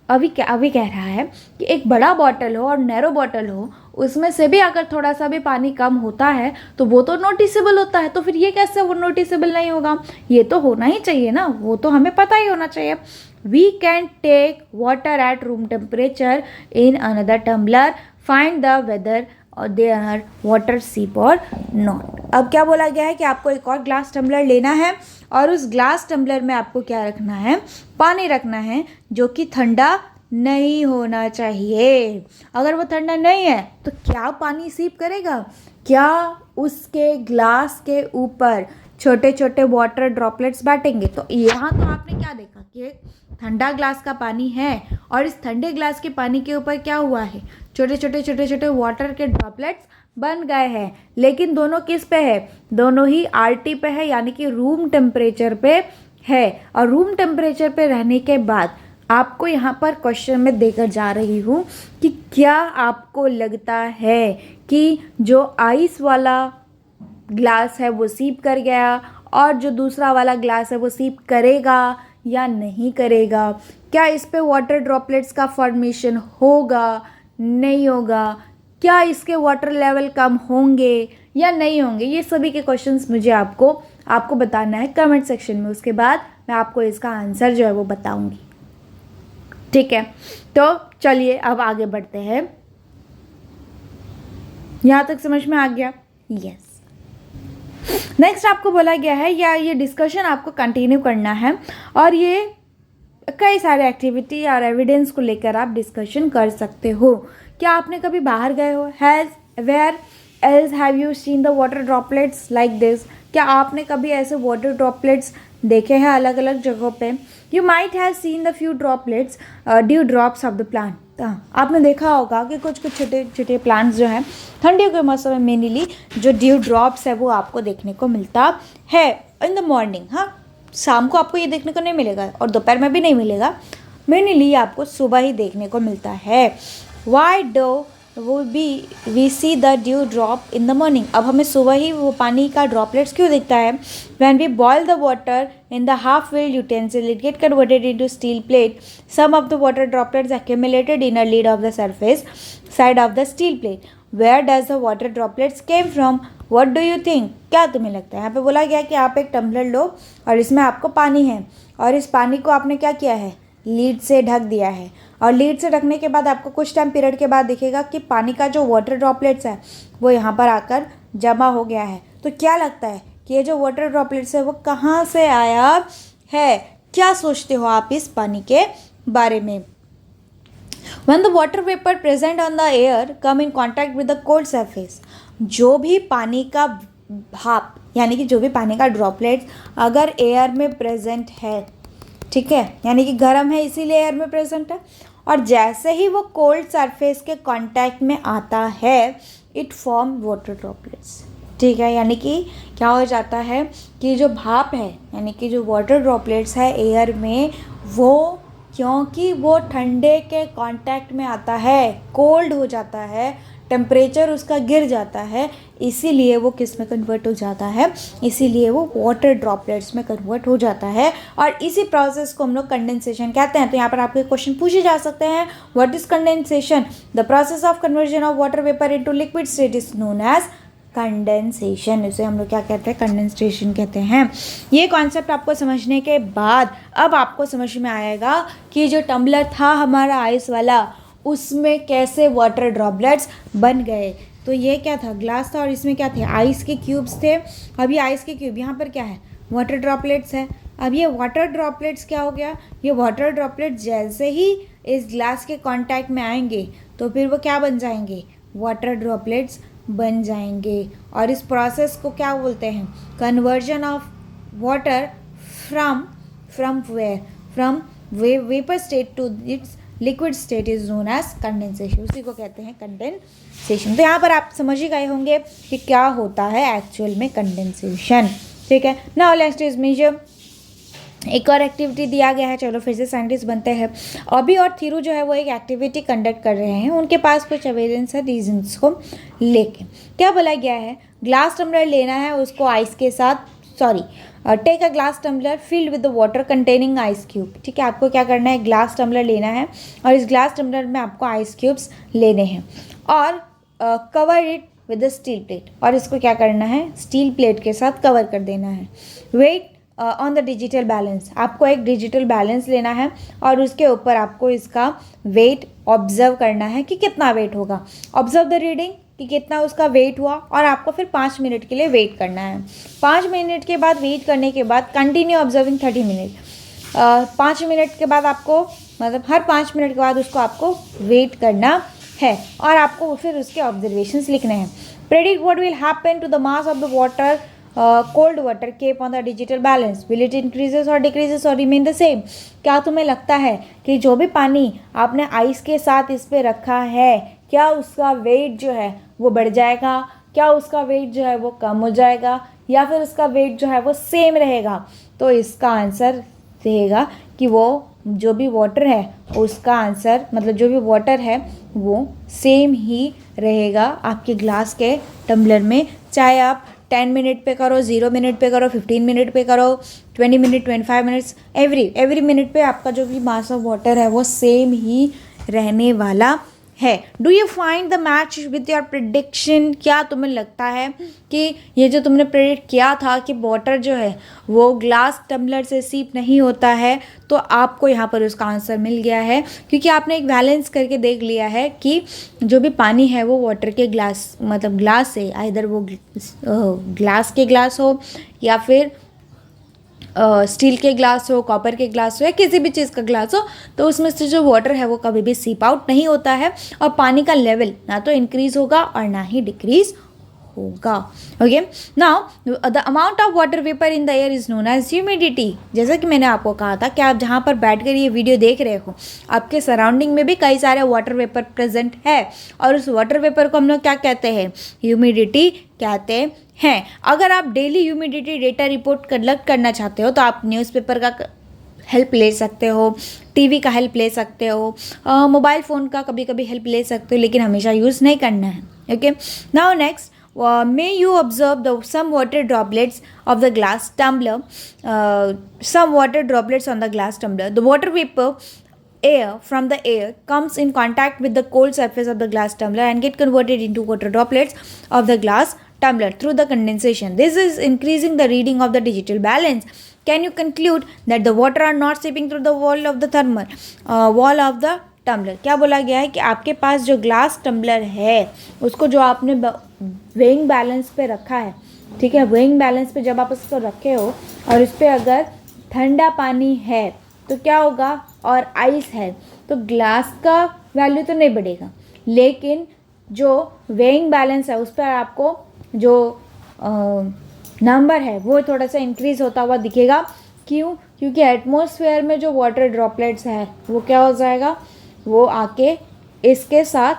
Speaker 1: अभी कह रहा है कि एक बड़ा बॉटल हो और नैरो बॉटल हो, उसमें से भी अगर थोड़ा सा भी पानी कम होता है तो वो तो नोटिसेबल होता है. तो फिर ये कैसे वो नोटिसेबल नहीं होगा? ये तो होना ही चाहिए ना, वो तो हमें पता ही होना चाहिए. We can take water at room temperature in another tumbler, find the whether और दे आर वाटर सीप और नॉट. अब क्या बोला गया है कि आपको एक और ग्लास टम्बलर लेना है और उस ग्लास टम्बलर में आपको क्या रखना है? पानी रखना है जो कि ठंडा नहीं होना चाहिए. अगर वो ठंडा नहीं है तो क्या पानी सीप करेगा? क्या उसके ग्लास के ऊपर छोटे छोटे वाटर ड्रॉपलेट्स बैठेंगे? तो यहाँ तो आपने क्या देखा कि ठंडा ग्लास का पानी है और इस ठंडे ग्लास के पानी के ऊपर क्या हुआ है? छोटे छोटे वाटर के ड्रॉपलेट्स बन गए हैं. लेकिन दोनों किस पे है? दोनों ही RT पे है, यानी कि रूम टेम्परेचर पे है. और रूम टेम्परेचर पे रहने के बाद आपको यहाँ पर क्वेश्चन में देकर जा रही हूँ कि क्या आपको लगता है कि जो आइस वाला ग्लास है वो सीप कर गया और जो दूसरा वाला ग्लास है वो सीप करेगा या नहीं करेगा? क्या इस पे वाटर ड्रॉपलेट्स का फॉर्मेशन होगा, नहीं होगा? क्या इसके वाटर लेवल कम होंगे या नहीं होंगे? ये सभी के क्वेश्चंस मुझे आपको बताना है कमेंट सेक्शन में. उसके बाद मैं आपको इसका आंसर जो है वो बताऊंगी. ठीक है, तो चलिए अब आगे बढ़ते हैं. यहाँ तक समझ में आ गया? यस. नेक्स्ट आपको बोला गया है या ये डिस्कशन आपको कंटिन्यू करना है और ये कई सारे एक्टिविटी और एविडेंस को लेकर आप डिस्कशन कर सकते हो. क्या आपने कभी बाहर गए हो? Where else have you seen the water droplets like this? क्या आपने कभी ऐसे वाटर ड्रॉपलेट्स देखे हैं अलग अलग जगहों पे? You might have seen the few droplets due drops of the plant. आपने देखा होगा कि कुछ छोटे छोटे प्लांट्स जो हैं ठंडियों के मौसम में मेनली जो ड्यू ड्रॉप्स है वो आपको देखने को मिलता है इन द मॉर्निंग. हाँ, शाम को आपको ये देखने को नहीं मिलेगा और दोपहर में भी नहीं मिलेगा. मेनली आपको सुबह ही देखने को मिलता है. Why do we see the dew drop in the morning? अब हमें सुबह ही वो पानी का ड्रॉपलेट्स क्यों दिखता है? When we boil the water in the half filled utensil, it get converted into steel plate. Some of the water droplets accumulated in a lid of the surface side of the steel plate. Where does the water droplets came from? What do you think? क्या तुम्हें लगता है? यहाँ पे बोला गया कि आप एक टम्बलर लो और इसमें आपको पानी है और इस पानी को आपने क्या किया है? लीड से ढक दिया है. और लीड से ढकने के बाद आपको कुछ टाइम पीरियड के बाद दिखेगा कि पानी का जो वाटर ड्रॉपलेट्स है वो यहाँ पर आकर जमा हो गया है. तो क्या लगता है कि ये जो वाटर ड्रॉपलेट्स है वो कहाँ से आया है? क्या सोचते हो आप इस पानी के बारे में? When the water vapor present on the air come in contact with the cold surface, जो भी पानी का भाप यानी कि जो भी पानी का ड्रॉपलेट्स अगर एयर में प्रेजेंट है, ठीक है, यानी कि गर्म है इसीलिए एयर में प्रेजेंट है, और जैसे ही वो कोल्ड सरफेस के कांटेक्ट में आता है इट फॉर्म वाटर ड्रॉपलेट्स, ठीक है। यानी कि क्या हो जाता है कि जो भाप है यानी कि जो वाटर ड्रॉपलेट्स है एयर में, वो क्योंकि वो ठंडे के कांटेक्ट में आता है, कोल्ड हो जाता है, टेम्परेचर उसका गिर जाता है, इसीलिए वो किस में कन्वर्ट हो जाता है, इसीलिए वो वाटर ड्रॉपलेट्स में कन्वर्ट हो जाता है। और इसी प्रोसेस को हम लोग कंडेंसेशन कहते हैं। तो यहाँ पर आपके क्वेश्चन पूछे जा सकते हैं, what is condensation? The process of conversion of water vapour into liquid state is known as condensation. इसे हम लोग क्या कहते हैं? कंडेंसेशन कहते हैं। ये कॉन्सेप्ट आपको समझने के बाद अब आपको समझ में आएगा कि जो टम्बलर था हमारा आइस वाला, उसमें कैसे वाटर ड्रॉपलेट्स बन गए। तो ये क्या था? ग्लास था और इसमें क्या थे? आइस के क्यूब्स थे। अब ये आइस के क्यूब, यहाँ पर क्या है? वाटर ड्रॉपलेट्स है। अब ये वाटर ड्रॉपलेट्स क्या हो गया? ये वाटर ड्रॉपलेट्स जैसे ही इस ग्लास के कांटेक्ट में आएंगे तो फिर वो क्या बन जाएंगे? वाटर ड्रॉपलेट्स बन जाएंगे। और इस प्रोसेस को क्या बोलते हैं? Conversion of water from where? From vapour state to its liquid state is known as condensation. उसी को कहते हैं कंडेंसेशन। तो यहाँ पर आप समझ ही गए होंगे कि क्या होता है एक्चुअल में कंडेंसेशन, ठीक है। Now let's is measure. एक और एक्टिविटी दिया गया है, चलो फिर से साइंटिस्ट बनते हैं। अभी और थीरू जो है वो एक एक्टिविटी कंडक्ट कर रहे हैं, उनके पास कुछ एविडेंस है रीजंस को लेके। क्या बोला गया है? ग्लास टम्बलर लेना है, उसको आइस के साथ take a glass tumbler filled with the water containing ice cube, ठीक है। आपको क्या करना है? ग्लास टम्बलर लेना है और इस ग्लास टम्बलर में आपको आइस क्यूब्स लेने हैं और cover it with the steel plate, और इसको क्या करना है? स्टील प्लेट के साथ कवर कर देना है। Weight on the digital balance, आपको एक डिजिटल बैलेंस लेना है और उसके ऊपर आपको इसका वेट ऑब्जर्व करना है कि कितना वेट होगा। ऑब्जर्व द रीडिंग कि कितना उसका वेट हुआ, और आपको फिर 5 मिनट के लिए वेट करना है। 5 मिनट के बाद वेट करने के बाद कंटिन्यू ऑब्जर्विंग 30 मिनट। 5 मिनट के बाद आपको मतलब हर 5 मिनट के बाद उसको आपको वेट करना है और आपको फिर उसके ऑब्जर्वेशंस लिखने हैं। Predict what will happen to the mass of the water cold water kept on the digital balance, will it increases और डिक्रीजेस और रिमेन द सेम। क्या तुम्हें लगता है कि जो भी पानी आपने आइस के साथ इस पे रखा है, क्या उसका वेट जो है वो बढ़ जाएगा, क्या उसका वेट जो है वो कम हो जाएगा, या फिर उसका वेट जो है वो सेम रहेगा? तो इसका आंसर रहेगा कि वो जो भी वाटर है उसका आंसर मतलब जो भी वाटर है वो सेम ही रहेगा आपके ग्लास के टम्बलर में, चाहे आप 10 मिनट पे करो, 0 मिनट पे करो, 15 मिनट पे करो, 20 मिनट, 25 मिनट्स, एवरी मिनट पे आपका जो भी मास ऑफ वाटर है वो सेम ही रहने वाला है। Do you find the match with your prediction? क्या तुम्हें लगता है कि ये जो तुमने प्रेडिक्ट किया था कि वाटर जो है वो ग्लास टम्बलर से सीप नहीं होता है, तो आपको यहाँ पर उसका आंसर मिल गया है, क्योंकि आपने एक बैलेंस करके देख लिया है कि जो भी पानी है वो वाटर के ग्लास मतलब ग्लास से, आइदर वो ग्लास के ग्लास हो या फिर स्टील के ग्लास हो, कॉपर के ग्लास हो या किसी भी चीज़ का ग्लास हो, तो उसमें से जो वाटर है वो कभी भी सीप आउट नहीं होता है और पानी का लेवल ना तो इंक्रीज होगा और ना ही डिक्रीज होगा। Okay, now the amount of water vapour in the air is known as humidity. जैसा कि मैंने आपको कहा था कि आप जहाँ पर बैठकर ये वीडियो देख रहे हो आपके सराउंडिंग में भी कई सारे वाटर वेपर प्रेजेंट है और उस वाटर वेपर को हम लोग क्या कहते हैं? ह्यूमिडिटी कहते हैं। अगर आप daily humidity data report collect करना चाहते हो तो आप न्यूज़पेपर का हेल्प ले सकते हो, टीवी का हेल्प ले सकते हो, मोबाइल फ़ोन का कभी कभी हेल्प ले सकते हो, लेकिन हमेशा यूज़ नहीं करना है। Okay, now next, may you observe some water droplets of the glass tumbler, some water droplets on the glass tumbler. The water vapor air from the air comes in contact with the cold surface of the glass tumbler and get converted into water droplets of the glass tumbler through the condensation. This is increasing the reading of the digital balance. Can you conclude that the water are not seeping through the wall of the wall of the tumbler? क्या बोला गया है कि आपके पास जो glass tumbler है उसको जो आपने वेइंग बैलेंस पे रखा है, ठीक है, वेइंग बैलेंस पे जब आप उसको रखे हो और इस पर अगर ठंडा पानी है तो क्या होगा, और आइस है तो ग्लास का वैल्यू तो नहीं बढ़ेगा, लेकिन जो वेइंग बैलेंस है उस पर आपको जो नंबर है वो थोड़ा सा इंक्रीज होता हुआ दिखेगा। क्यों? क्योंकि एटमॉस्फेयर में जो वाटर ड्रॉपलेट्स है वो क्या हो जाएगा, वो आके इसके साथ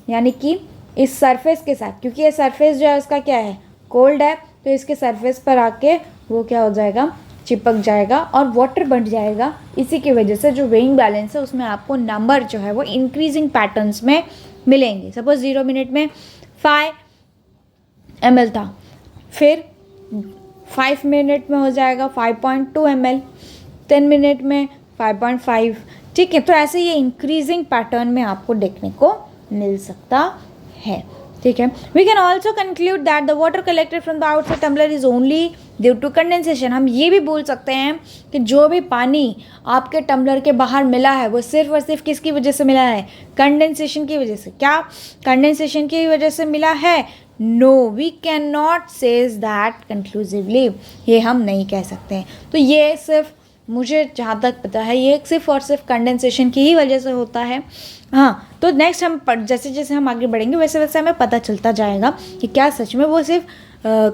Speaker 1: यानी कि इस सरफेस के साथ, क्योंकि ये सरफेस जो है उसका क्या है, कोल्ड है, तो इसके सरफेस पर आके वो क्या हो जाएगा, चिपक जाएगा और वाटर बढ़ जाएगा। इसी की वजह से जो वेइंग बैलेंस है उसमें आपको नंबर जो है वो इंक्रीजिंग पैटर्न्स में मिलेंगे। सपोज 0 मिनट में 5 ml था, फिर 5 मिनट में हो जाएगा 5.2 ml, 10 मिनट में 5.5। ठीक है, तो ऐसे ये इंक्रीजिंग पैटर्न में आपको देखने को मिल सकता है। ठीक है, we can also conclude that the water collected from the outside tumbler is only due to condensation. हम ये भी बोल सकते हैं कि जो भी पानी आपके टम्बलर के बाहर मिला है वो सिर्फ और सिर्फ किसकी वजह से मिला है, कंडेंसेशन की वजह से। क्या कंडेंसेशन की वजह से मिला है? No, we can not says that conclusively, ये हम नहीं कह सकते हैं। तो ये सिर्फ मुझे जहाँ तक पता है ये सिर्फ और सिर्फ कंडेंसेशन की ही वजह से होता है। हाँ, तो नेक्स्ट हम जैसे जैसे हम आगे बढ़ेंगे वैसे वैसे हमें पता चलता जाएगा कि क्या सच में वो सिर्फ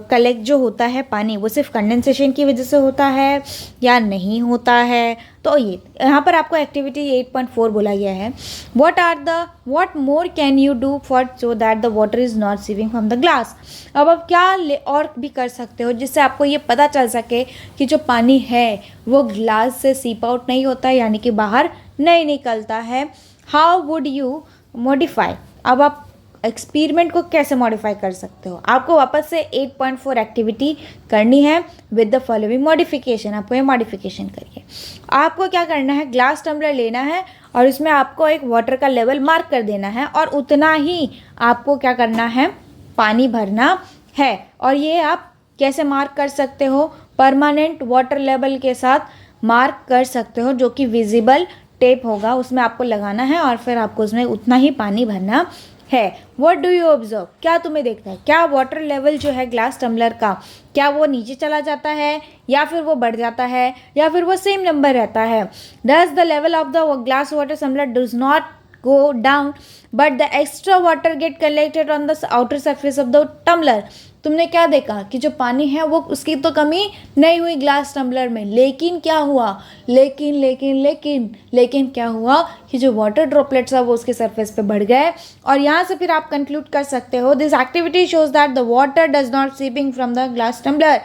Speaker 1: कलेक्ट जो होता है पानी वो सिर्फ कंडेंसेशन की वजह से होता है या नहीं होता है। तो ये यहाँ पर आपको एक्टिविटी 8.4 बोला गया है, what more can you do for so that the water is not seeping from the glass. अब आप क्या और भी कर सकते हो जिससे आपको ये पता चल सके कि जो पानी है वो ग्लास से सीप आउट नहीं होता है, यानी कि बाहर नहीं निकलता है। How would you modify. अब आप एक्सपेरिमेंट को कैसे मॉडिफाई कर सकते हो, आपको वापस से 8.4 एक्टिविटी करनी है विद द फॉलोइंग मॉडिफिकेशन। आपको ये मॉडिफिकेशन करिए, आपको क्या करना है, ग्लास टम्बलर लेना है और इसमें आपको एक वाटर का लेवल मार्क कर देना है और उतना ही आपको क्या करना है, पानी भरना है। और ये आप कैसे मार्क कर सकते हो, परमानेंट वाटर लेवल के साथ मार्क कर सकते हो, जो कि विजिबल टेप होगा उसमें आपको लगाना है और फिर आपको उसमें उतना ही पानी भरना है। व्हाट डू यू ऑब्जर्व, क्या तुम्हें देखता है, क्या वाटर लेवल जो है ग्लास टम्बलर का क्या वो नीचे चला जाता है या फिर वो बढ़ जाता है या फिर वो सेम नंबर रहता है। Does the level of the glass water tumbler does not go down but the extra water get collected on the outer surface of the tumbler। तुमने क्या देखा कि जो पानी है वो उसकी तो कमी नहीं हुई ग्लास टम्बलर में, लेकिन क्या हुआ, लेकिन क्या हुआ कि जो वाटर ड्रॉपलेट्स है वो उसके सरफेस पे बढ़ गए। और यहाँ से फिर आप कंक्लूड कर सकते हो, this activity shows that the water does not seeping from the glass tumbler.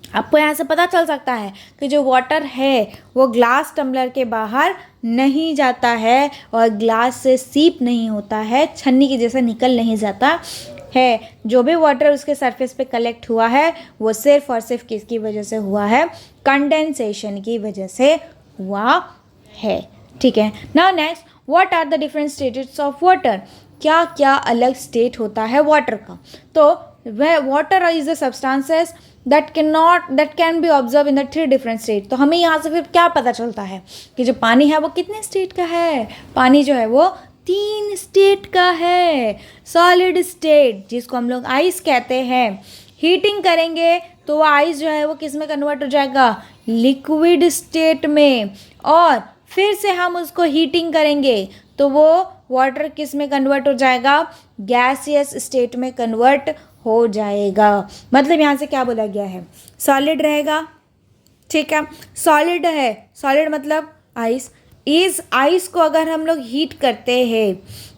Speaker 1: आपको यहाँ से पता चल सकता है कि जो वाटर है वो ग्लास टम्बलर के बाहर नहीं जाता है और ग्लास से सीप नहीं होता है, छन्नी की जैसा निकल नहीं जाता है। जो भी वाटर उसके सरफेस पे कलेक्ट हुआ है वो सिर्फ और सिर्फ किसकी वजह से हुआ है, कंडेंसेशन की वजह से हुआ है। ठीक है, now next, what are the different states of water. क्या क्या अलग स्टेट होता है वाटर का। तो वह water is the substances that can be observe in the 3 different state. तो हमें यहाँ से फिर क्या पता चलता है कि जो पानी है वो कितने स्टेट का है, पानी जो है वो 3 स्टेट का है। सॉलिड स्टेट जिसको हम लोग आइस कहते हैं, हीटिंग करेंगे तो वो आइस जो है वो किस में कन्वर्ट हो जाएगा, लिक्विड स्टेट में, और फिर से हम उसको हीटिंग करेंगे तो वो वाटर किस में कन्वर्ट हो जाएगा, गैसियस स्टेट में कन्वर्ट हो जाएगा। मतलब यहाँ से क्या बोला गया है, सॉलिड रहेगा। ठीक है, सॉलिड है, सॉलिड मतलब आइस। इस आइस को अगर हम लोग हीट करते हैं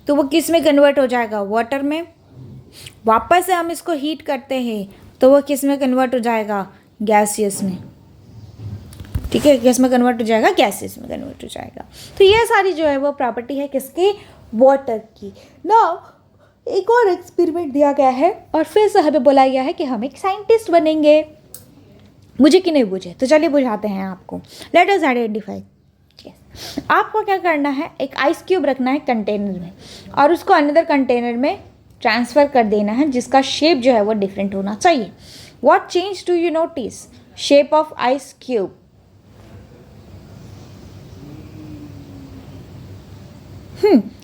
Speaker 1: तो वो किस में कन्वर्ट हो जाएगा, वाटर में। वापस से हम इसको हीट करते हैं तो वो किस में कन्वर्ट हो जाएगा, गैसियस में। ठीक है, किस में कन्वर्ट हो जाएगा, गैसेस में कन्वर्ट हो जाएगा। तो ये सारी जो है वो प्रॉपर्टी है किसकी, वाटर की। नाउ एक और एक्सपेरिमेंट दिया गया है और फिर से हमें बोला गया है कि हम एक साइंटिस्ट बनेंगे। मुझे कि नहीं बुझे तो चलिए बुझाते हैं आपको। Let us identify. आपको क्या करना है, एक आइस क्यूब रखना है कंटेनर में और उसको अनदर कंटेनर में ट्रांसफ़र कर देना है जिसका शेप जो है वो डिफरेंट होना चाहिए। What change do you notice, shape of ice cube.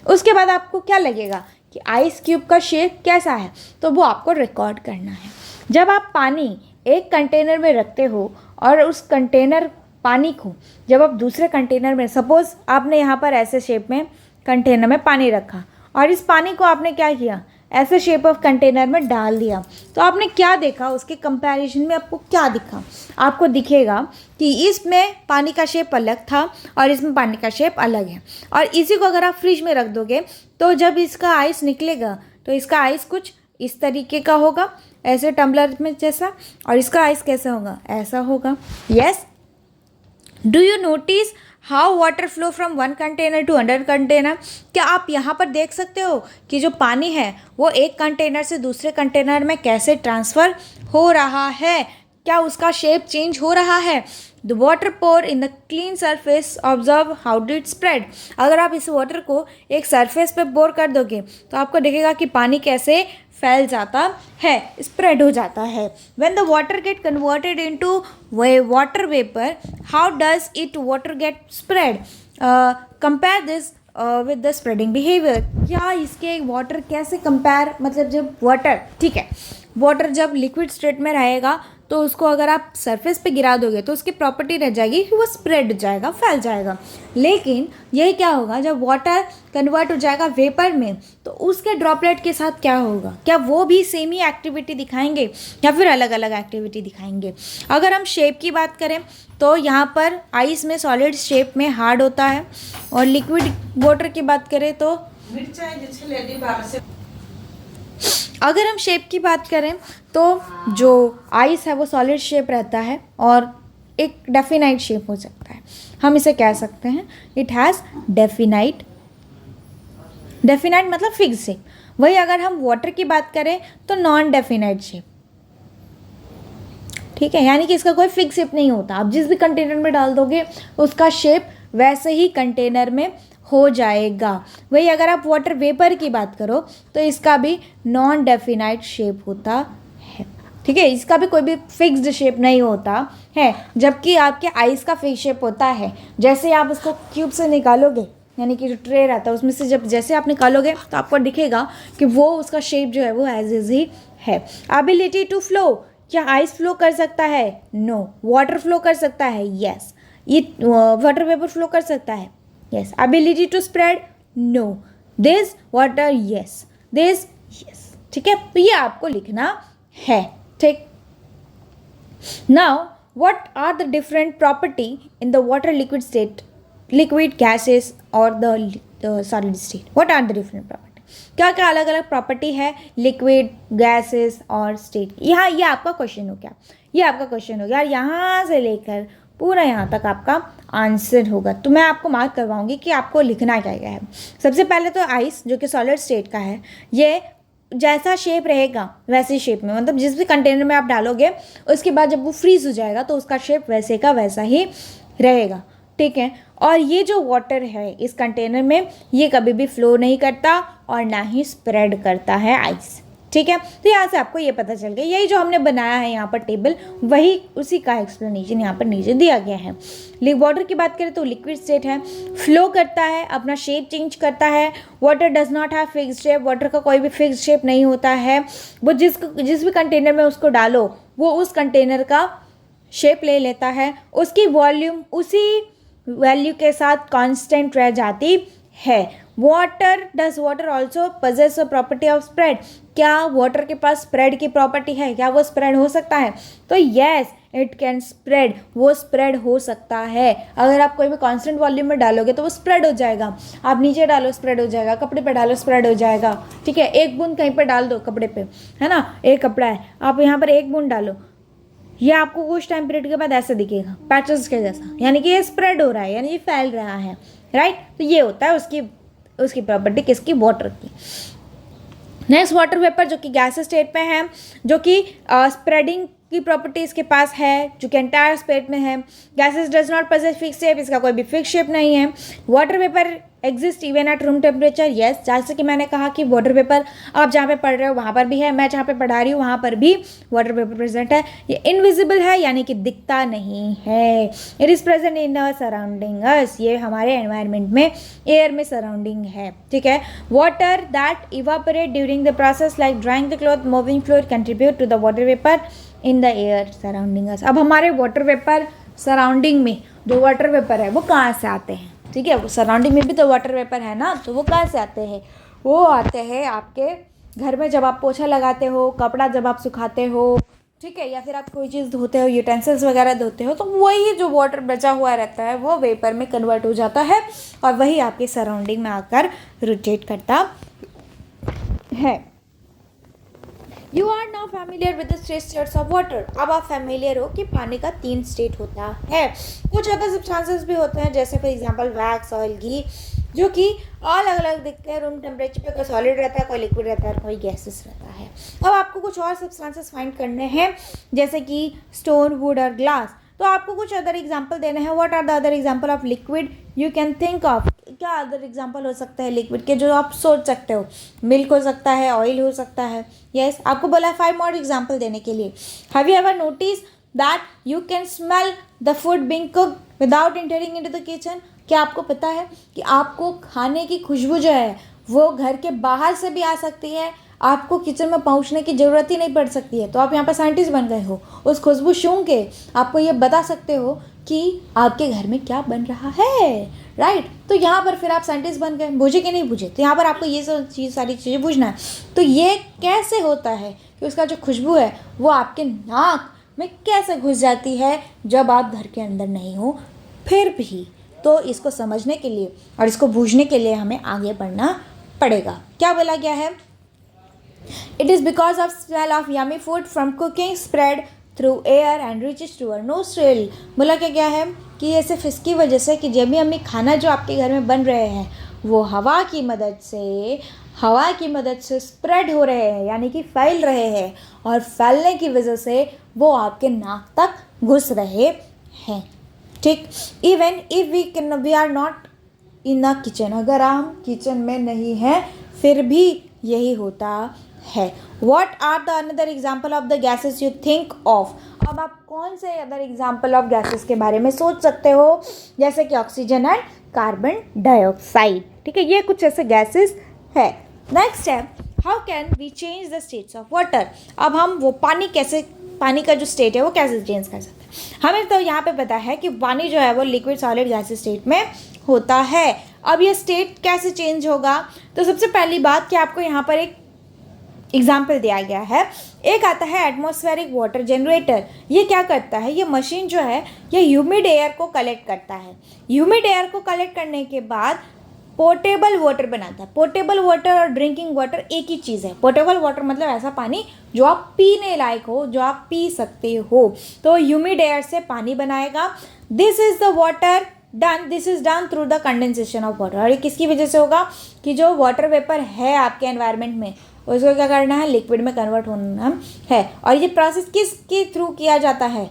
Speaker 1: उसके बाद आपको क्या लगेगा कि आइस क्यूब का शेप कैसा है, तो वो आपको रिकॉर्ड करना है। जब आप पानी एक कंटेनर में रखते हो और उस कंटेनर पानी को जब आप दूसरे कंटेनर में, सपोज आपने यहाँ पर ऐसे शेप में कंटेनर में पानी रखा और इस पानी को आपने क्या किया, ऐसे शेप ऑफ कंटेनर में डाल दिया, तो आपने क्या देखा, उसके कंपैरिजन में आपको क्या दिखा? आपको दिखेगा कि इसमें पानी का शेप अलग था और इसमें पानी का शेप अलग है। और इसी को अगर आप फ्रिज में रख दोगे तो जब इसका आइस निकलेगा तो इसका आइस कुछ इस तरीके का होगा, ऐसे टम्बलर में जैसा, और इसका आइस कैसा होगा, ऐसा होगा। Yes, do you notice how water flow from one container to another container? क्या आप यहाँ पर देख सकते हो कि जो पानी है वो एक कंटेनर से दूसरे कंटेनर में कैसे ट्रांसफ़र हो रहा है? क्या उसका शेप चेंज हो रहा है? The water pour in the clean surface, observe how do it spread. अगर आप इस वाटर को एक सरफेस पे पोर कर दोगे तो आपको दिखेगा कि पानी कैसे फैल जाता है, स्प्रेड हो जाता है। When the water get converted into water vapour, how does it water get spread? Compare this with the spreading behaviour. क्या इसके वाटर कैसे कंपेयर, मतलब जब वाटर, ठीक है, वाटर जब लिक्विड स्टेट में रहेगा तो उसको अगर आप सरफेस पे गिरा दोगे तो उसकी प्रॉपर्टी रह जाएगी कि वो स्प्रेड हो जाएगा, फैल जाएगा। लेकिन यही क्या होगा, जब वाटर कन्वर्ट हो जाएगा वेपर में तो उसके ड्रॉपलेट के साथ क्या होगा? क्या वो भी सेम ही एक्टिविटी दिखाएंगे या फिर अलग अलग एक्टिविटी दिखाएंगे? अगर हम शेप की बात करें तो यहाँ पर आइस में सॉलिड शेप में हार्ड होता है, और लिक्विड वाटर की बात करें तो अगर हम शेप की बात करें तो जो आइस है वो सॉलिड शेप रहता है और एक डेफिनाइट शेप हो सकता है। हम इसे कह सकते हैं इट हैज़ डेफिनाइट मतलब फिक्स शेप। वही अगर हम वाटर की बात करें तो नॉन डेफिनाइट शेप, ठीक है, यानी कि इसका कोई फिक्स शेप नहीं होता। आप जिस भी कंटेनर में डाल दोगे उसका शेप वैसे ही कंटेनर में हो जाएगा। वही अगर आप वाटर वेपर की बात करो तो इसका भी नॉन डेफिनाइट शेप होता है, ठीक है, इसका भी कोई भी फिक्स्ड शेप नहीं होता है। जबकि आपके आइस का फिक्स शेप होता है। जैसे आप उसको क्यूब से निकालोगे, यानी कि जो ट्रे रहता है उसमें से जब जैसे आप निकालोगे तो आपको दिखेगा कि वो उसका शेप जो है वो एज इज ही है। एबिलिटी टू फ्लो, क्या आइस फ्लो कर सकता है? नो। वाटर फ्लो कर सकता है? यस। ये वाटर वेपर फ्लो कर सकता है? Yes. Ability to spread? No. This water? Yes. This? Yes. ठीक है, तो ये आपको लिखना है, ठीक। Now, what are the different property in the water liquid state, liquid gases or the solid state? What are the different property? क्या क्या अलग अलग प्रॉपर्टी है लिक्विड, गैसेस और स्टेट? यहाँ ये आपका क्वेश्चन हो गया, ये आपका क्वेश्चन हो गया, और यहाँ से लेकर पूरा यहाँ तक आपका आंसर होगा। तो मैं आपको मार्क करवाऊंगी कि आपको लिखना क्या क्या है। सबसे पहले तो आइस जो कि सॉलिड स्टेट का है, ये जैसा शेप रहेगा वैसे शेप में, मतलब जिस भी कंटेनर में आप डालोगे उसके बाद जब वो फ्रीज हो जाएगा तो उसका शेप वैसे का वैसा ही रहेगा, ठीक है। और ये जो वाटर है इस कंटेनर में ये कभी भी फ्लो नहीं करता और ना ही स्प्रेड करता है आइस, ठीक है। तो यहाँ से आपको ये पता चल गया, यही जो हमने बनाया है यहाँ पर टेबल, वही उसी का एक्सप्लेनेशन यहाँ पर नीचे दिया गया है। वाटर की बात करें तो लिक्विड स्टेट है, फ्लो करता है, अपना शेप चेंज करता है। Water does not have fixed shape, water का कोई भी फिक्स्ड शेप नहीं होता है। वो जिस भी कंटेनर में उसको डालो वो उस कंटेनर का शेप ले लेता है, उसकी वॉल्यूम उसी वैल्यू के साथ कांस्टेंट रह जाती है। Water, does water also possess a property of spread? क्या वाटर के पास स्प्रेड की प्रॉपर्टी है? क्या वो स्प्रेड हो सकता है? तो येस, इट कैन स्प्रेड, वो स्प्रेड हो सकता है। अगर आप कोई भी कांस्टेंट वॉल्यूम में डालोगे तो वो स्प्रेड हो जाएगा। आप नीचे डालो स्प्रेड हो जाएगा, कपड़े पे डालो स्प्रेड हो जाएगा, ठीक है। एक बूंद कहीं पर डाल दो कपड़े पे, है ना, एक कपड़ा है, आप यहाँ पर एक बूंद डालो, ये आपको कुछ टाइम पीरियड के बाद ऐसा दिखेगा पैचेस के जैसा, यानी कि ये स्प्रेड हो रहा है, यानी ये फैल रहा है, राइट। तो ये होता है उसकी प्रॉपर्टी किसकी? वाटर की। नेक्स्ट वाटर वेपर जो कि गैस स्टेट में है, जो कि स्प्रेडिंग की प्रॉपर्टी इसके पास है, जो कि एंटायर स्टेट में है। Gases does not possess fix shape, इसका कोई भी फिक्स शेप नहीं है। Water vapour exist even at room temperature, yes, जैसे कि मैंने कहा कि वाटर वेपर आप जहाँ पे पढ़ रहे हो वहाँ पर भी है, मैं जहाँ पे पढ़ा रही हूँ वहाँ पर भी वाटर वेपर प्रेजेंट है। ये इनविजिबल है, यानी कि दिखता नहीं है। It is present in the surrounding us, ये हमारे एनवायरनमेंट में, एयर में सराउंडिंग है, ठीक है। Water that evaporate during the process like drying the cloth, moving fluid contribute to the water vapour in the air surrounding us. अब हमारे water vapour surrounding में जो वाटर वेपर है वो कहाँ से आते हैं? ठीक है, वो सराउंडिंग में भी तो वाटर वेपर है ना, तो वो कहाँ से आते हैं? वो आते हैं आपके घर में जब आप पोछा लगाते हो, कपड़ा जब आप सुखाते हो, ठीक है, या फिर आप कोई चीज़ धोते हो, यूटेंसिल्स वगैरह धोते हो, तो वही जो वाटर बचा हुआ रहता है वो वेपर में कन्वर्ट हो जाता है और वही आपके सराउंडिंग में आकर रोटेट करता है। You are now familiar with the three states of water. अब आप फैमिलियर हो कि पानी का 3 स्टेट होता है। कुछ अदर सब्सटेंसेस भी होते हैं, जैसे फॉर एग्जांपल वैक्स, ऑयल, घी, जो कि अलग अलग दिखते हैं। रूम टेम्परेचर पे कोई सॉलिड रहता है, कोई लिक्विड रहता है, कोई गैसेस रहता है। अब आपको कुछ और सब्सटेंसेस फाइंड करने हैं, जैसे कि स्टोन, वुड और ग्लास। तो आपको कुछ अदर एग्जाम्पल देने हैं। What are the other example of liquid you can think of? क्या अदर एग्जाम्पल हो सकता है लिक्विड के जो आप सोच सकते हो? मिल्क हो सकता है, ऑयल हो सकता है। यस, आपको बोला है 5 मोर एग्जाम्पल देने के लिए। Have you ever notice that you can smell the food being cooked without entering into the kitchen? क्या आपको पता है कि आपको खाने की खुशबू जो है वो घर के बाहर से भी आ सकती है, आपको किचन में पहुंचने की ज़रूरत ही नहीं पड़ सकती है। तो आप यहाँ पर साइंटिस्ट बन गए हो। उस खुशबू सूंघ के आपको ये बता सकते हो कि आपके घर में क्या बन रहा है, राइट? तो यहाँ पर फिर आप साइंटिस्ट बन गए। बुझे कि नहीं बुझे? तो यहाँ पर आपको ये सब सारी चीज़ें बुझना है। तो ये कैसे होता है कि उसका जो खुशबू है वो आपके नाक में कैसे घुस जाती है जब आप घर के अंदर नहीं हो फिर भी? तो इसको समझने के लिए और इसको बूझने के लिए हमें आगे बढ़ना पड़ेगा। क्या बोला गया है? It is because of smell of yummy food from cooking spread through air and reaches to our nostril। बोला क्या है कि ये सिर्फ इसकी वजह से कि जब भी हमें खाना जो आपके घर में बन रहे हैं वो हवा की मदद से स्प्रेड हो रहे हैं, यानी कि फैल रहे हैं, और फैलने की वजह से वो आपके नाक तक घुस रहे हैं। ठीक, even if we are not in the kitchen, अगर हम किचन में नहीं हैं फिर भी यही होता है। What are the another example of the gases you think of? अब आप कौन से अदर एग्जाम्पल ऑफ गैसेस के बारे में सोच सकते हो? जैसे कि ऑक्सीजन एंड कार्बन डाइऑक्साइड। ठीक है, ये कुछ ऐसे गैसेस है। नेक्स्ट है, how can we change the states of water? अब हम वो पानी का जो स्टेट है वो कैसे चेंज कर सकते हैं? हमें तो यहाँ पे पता है कि पानी जो है वो लिक्विड, सॉलिड, गैसेस स्टेट में होता है। अब ये स्टेट कैसे चेंज होगा? तो सबसे पहली बात कि आपको यहाँ पर एक एग्जाम्पल दिया गया है। एक आता है एटमॉस्फेरिक वाटर जनरेटर। ये क्या करता है? ये मशीन जो है ये ह्यूमिड एयर को कलेक्ट करता है। ह्यूमिड एयर को कलेक्ट करने के बाद पोर्टेबल वाटर बनाता है। पोर्टेबल वाटर और ड्रिंकिंग वाटर एक ही चीज़ है। पोर्टेबल वाटर मतलब ऐसा पानी जो आप पीने लायक हो, जो आप पी सकते हो। तो ह्यूमिड एयर से पानी बनाएगा। This is the water this is done through the condensation of water. और ये किसकी वजह से होगा? कि जो वाटर वेपर है आपके एनवायरनमेंट में उसको क्या करना है? लिक्विड में कन्वर्ट होना है। और ये प्रोसेस किसके थ्रू किया जाता है?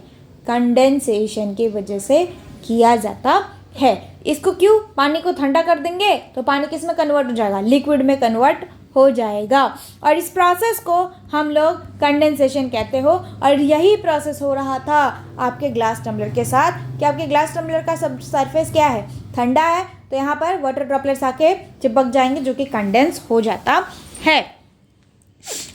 Speaker 1: कंडेंसेशन की वजह से किया जाता है। इसको क्यों? पानी को ठंडा कर देंगे तो पानी किस में कन्वर्ट हो जाएगा? लिक्विड में कन्वर्ट हो जाएगा। और इस प्रोसेस को हम लोग कंडेंसेशन कहते हो। और यही प्रोसेस हो रहा था आपके ग्लास टम्बलर के साथ कि आपके ग्लास टम्बलर का सब सरफेस क्या है? ठंडा है। तो यहाँ पर वाटर ड्रॉपलेट्स आके चिपक जाएंगे जो कि कंडेंस हो जाता है।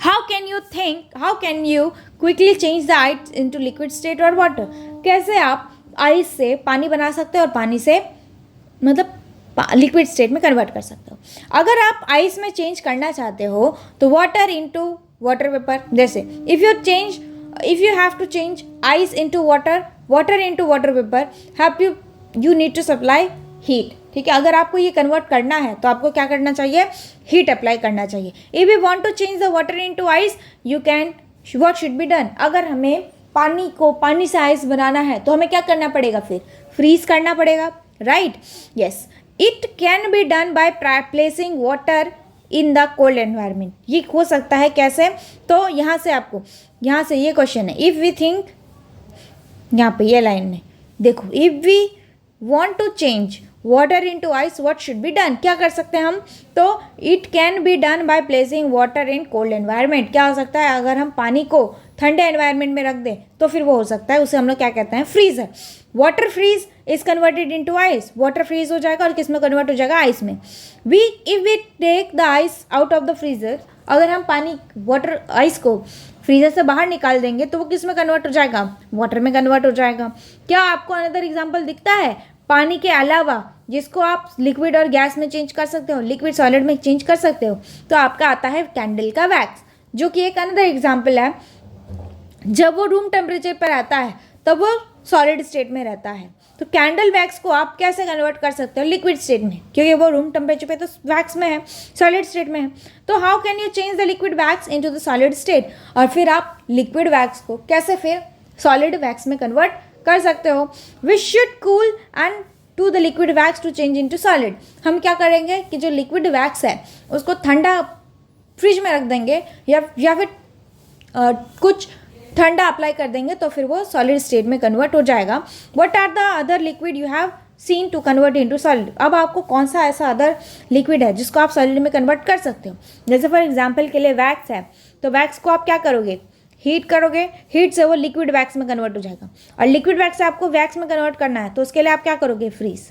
Speaker 1: How can you quickly change the ice into liquid state or water? कैसे आप आइस से पानी बना सकते हो और पानी से मतलब लिक्विड स्टेट में कन्वर्ट कर सकते हो? अगर आप आइस में चेंज करना चाहते हो तो वाटर इनटू वाटर वेपर, जैसे if you have to change ice into water into water vapor, you need to supply heat। ठीक है, अगर आपको ये कन्वर्ट करना है तो आपको क्या करना चाहिए? हीट अप्लाई करना चाहिए। If you want to change the water into ice you can, what should be done? अगर हमें पानी से आइस बनाना है तो हमें क्या करना पड़ेगा? फिर फ्रीज करना पड़ेगा, right? Yes, it can be done by placing water in the cold environment. ये हो सकता है कैसे? तो यहाँ से ये क्वेश्चन है। इफ वी थिंक, यहाँ पे ये लाइन में देखो, if we want to change water into ice what should be done? क्या कर सकते हैं हम? तो it can be done by placing water in cold environment। क्या हो सकता है? अगर हम पानी को ठंडे एनवायरनमेंट में रख दें तो फिर वो हो सकता है, उसे हम लोग क्या कहते हैं? Freezer. Water freeze is converted into ice. Water freeze हो जाएगा और किस में कन्वर्ट हो जाएगा? आइस में। If we take the ice out of the freezer, अगर हम आइस को फ्रीजर से बाहर निकाल देंगे तो वो किस में कन्वर्ट हो जाएगा? वाटर में कन्वर्ट हो जाएगा। क्या आपको अनदर एग्जाम्पल दिखता है? पानी के अलावा जिसको आप लिक्विड और गैस में चेंज कर सकते हो, लिक्विड सॉलिड में चेंज कर सकते हो, तो आपका आता है कैंडल का वैक्स, जो कि एक अनदर एग्जाम्पल है। जब वो रूम टेम्परेचर पर आता है तब वो सॉलिड स्टेट में रहता है। तो कैंडल वैक्स को आप कैसे कन्वर्ट कर सकते हो लिक्विड स्टेट में, क्योंकि वो रूम टेम्परेचर पे तो वैक्स में है, सॉलिड स्टेट में है। तो how can you change the liquid wax into the solid state, और फिर आप लिक्विड वैक्स को कैसे फिर सॉलिड वैक्स में कन्वर्ट कर सकते हो। We should cool and to the liquid wax to change into solid. हम क्या करेंगे कि जो लिक्विड वैक्स है उसको ठंडा फ्रिज में रख देंगे या फिर कुछ ठंडा अप्लाई कर देंगे, तो फिर वो सॉलिड स्टेट में कन्वर्ट हो जाएगा। What are the other liquid you have seen to convert into solid. अब आपको कौन सा ऐसा अदर लिक्विड है जिसको आप सॉलिड में कन्वर्ट कर सकते हो। जैसे फॉर एग्जांपल के लिए वैक्स है, तो वैक्स को आप क्या करोगे, हीट करोगे, हीट से वो लिक्विड वैक्स में कन्वर्ट हो जाएगा। और लिक्विड वैक्स से आपको वैक्स में कन्वर्ट करना है, तो उसके लिए आप क्या करोगे, फ्रीज।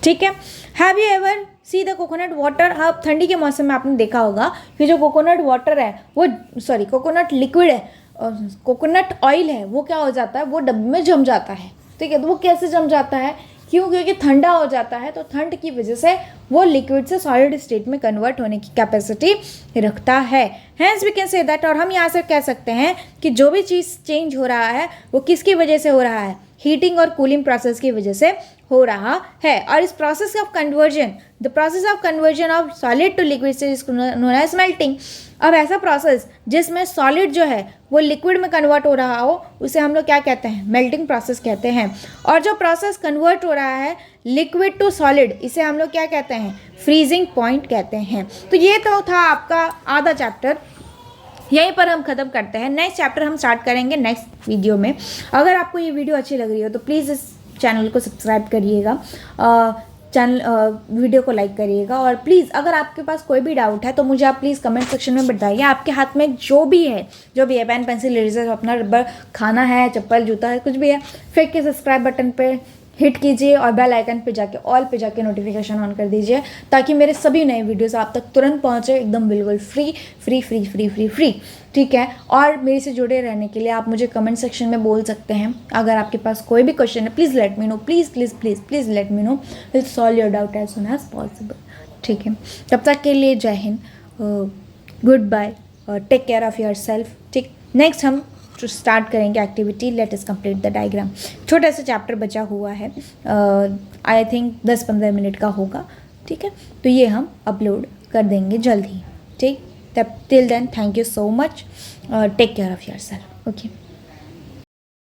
Speaker 1: ठीक है। Have you ever see the coconut water. अब ठंडी के मौसम में आपने देखा होगा कि जो कोकोनट वाटर है वो कोकोनट लिक्विड है, कोकोनट ऑयल है, वो क्या हो जाता है, वो डब्बे में जम जाता है। ठीक है। तो वो कैसे जम जाता है, क्यों, क्योंकि ठंडा हो जाता है, तो ठंड की वजह से वो लिक्विड से सॉलिड स्टेट में कन्वर्ट होने की कैपेसिटी रखता है। Hence we can say that, और हम यहाँ से कह सकते हैं कि जो भी चीज़ चेंज हो रहा है वो किसकी वजह से हो रहा है, हीटिंग और कूलिंग प्रोसेस की वजह से हो रहा है। और इस process of conversion, the process of conversion of solid to liquid से नोन एज मेल्टिंग। अब ऐसा प्रोसेस जिसमें सॉलिड जो है वो लिक्विड में कन्वर्ट हो रहा हो, उसे हम लोग क्या कहते हैं, मेल्टिंग प्रोसेस कहते हैं। और जो प्रोसेस कन्वर्ट हो रहा है लिक्विड टू सॉलिड, इसे हम लोग क्या कहते हैं, फ्रीजिंग पॉइंट कहते हैं। तो ये तो था आपका आधा चैप्टर, यहीं पर हम ख़त्म करते हैं। नेक्स्ट चैप्टर हम स्टार्ट करेंगे नेक्स्ट वीडियो में। अगर आपको ये वीडियो अच्छी लग रही हो तो प्लीज़ इस चैनल को सब्सक्राइब करिएगा, वीडियो को लाइक करिएगा, और प्लीज़ अगर आपके पास कोई भी डाउट है तो मुझे आप प्लीज़ कमेंट सेक्शन में बताइए। आपके हाथ में जो भी है पेन पेंसिल इरेजर, अपना रबर, खाना है, चप्पल, जूता है, कुछ भी है, फेंक के सब्सक्राइब बटन पे हिट कीजिए और बेल आइकन पे जाके ऑल पे जाके नोटिफिकेशन ऑन कर दीजिए, ताकि मेरे सभी नए वीडियोस आप तक तुरंत पहुंचे, एकदम बिल्कुल फ्री। ठीक है। और मेरे से जुड़े रहने के लिए आप मुझे कमेंट सेक्शन में बोल सकते हैं। अगर आपके पास कोई भी क्वेश्चन है, please let me know, please let me know, will solve your doubt as soon as possible. ठीक है। तब तक के लिए जय हिंद, good bye, take care of yourself. ठीक। नेक्स्ट हम स्टार्ट करेंगे activity, let us complete the diagram. छोटा सा चैप्टर बचा हुआ है, आई थिंक 10-15 मिनट का होगा। ठीक है। तो ये हम अपलोड कर देंगे जल्द ही। ठीक। तब till then thank you so much, take care of yourself. Okay.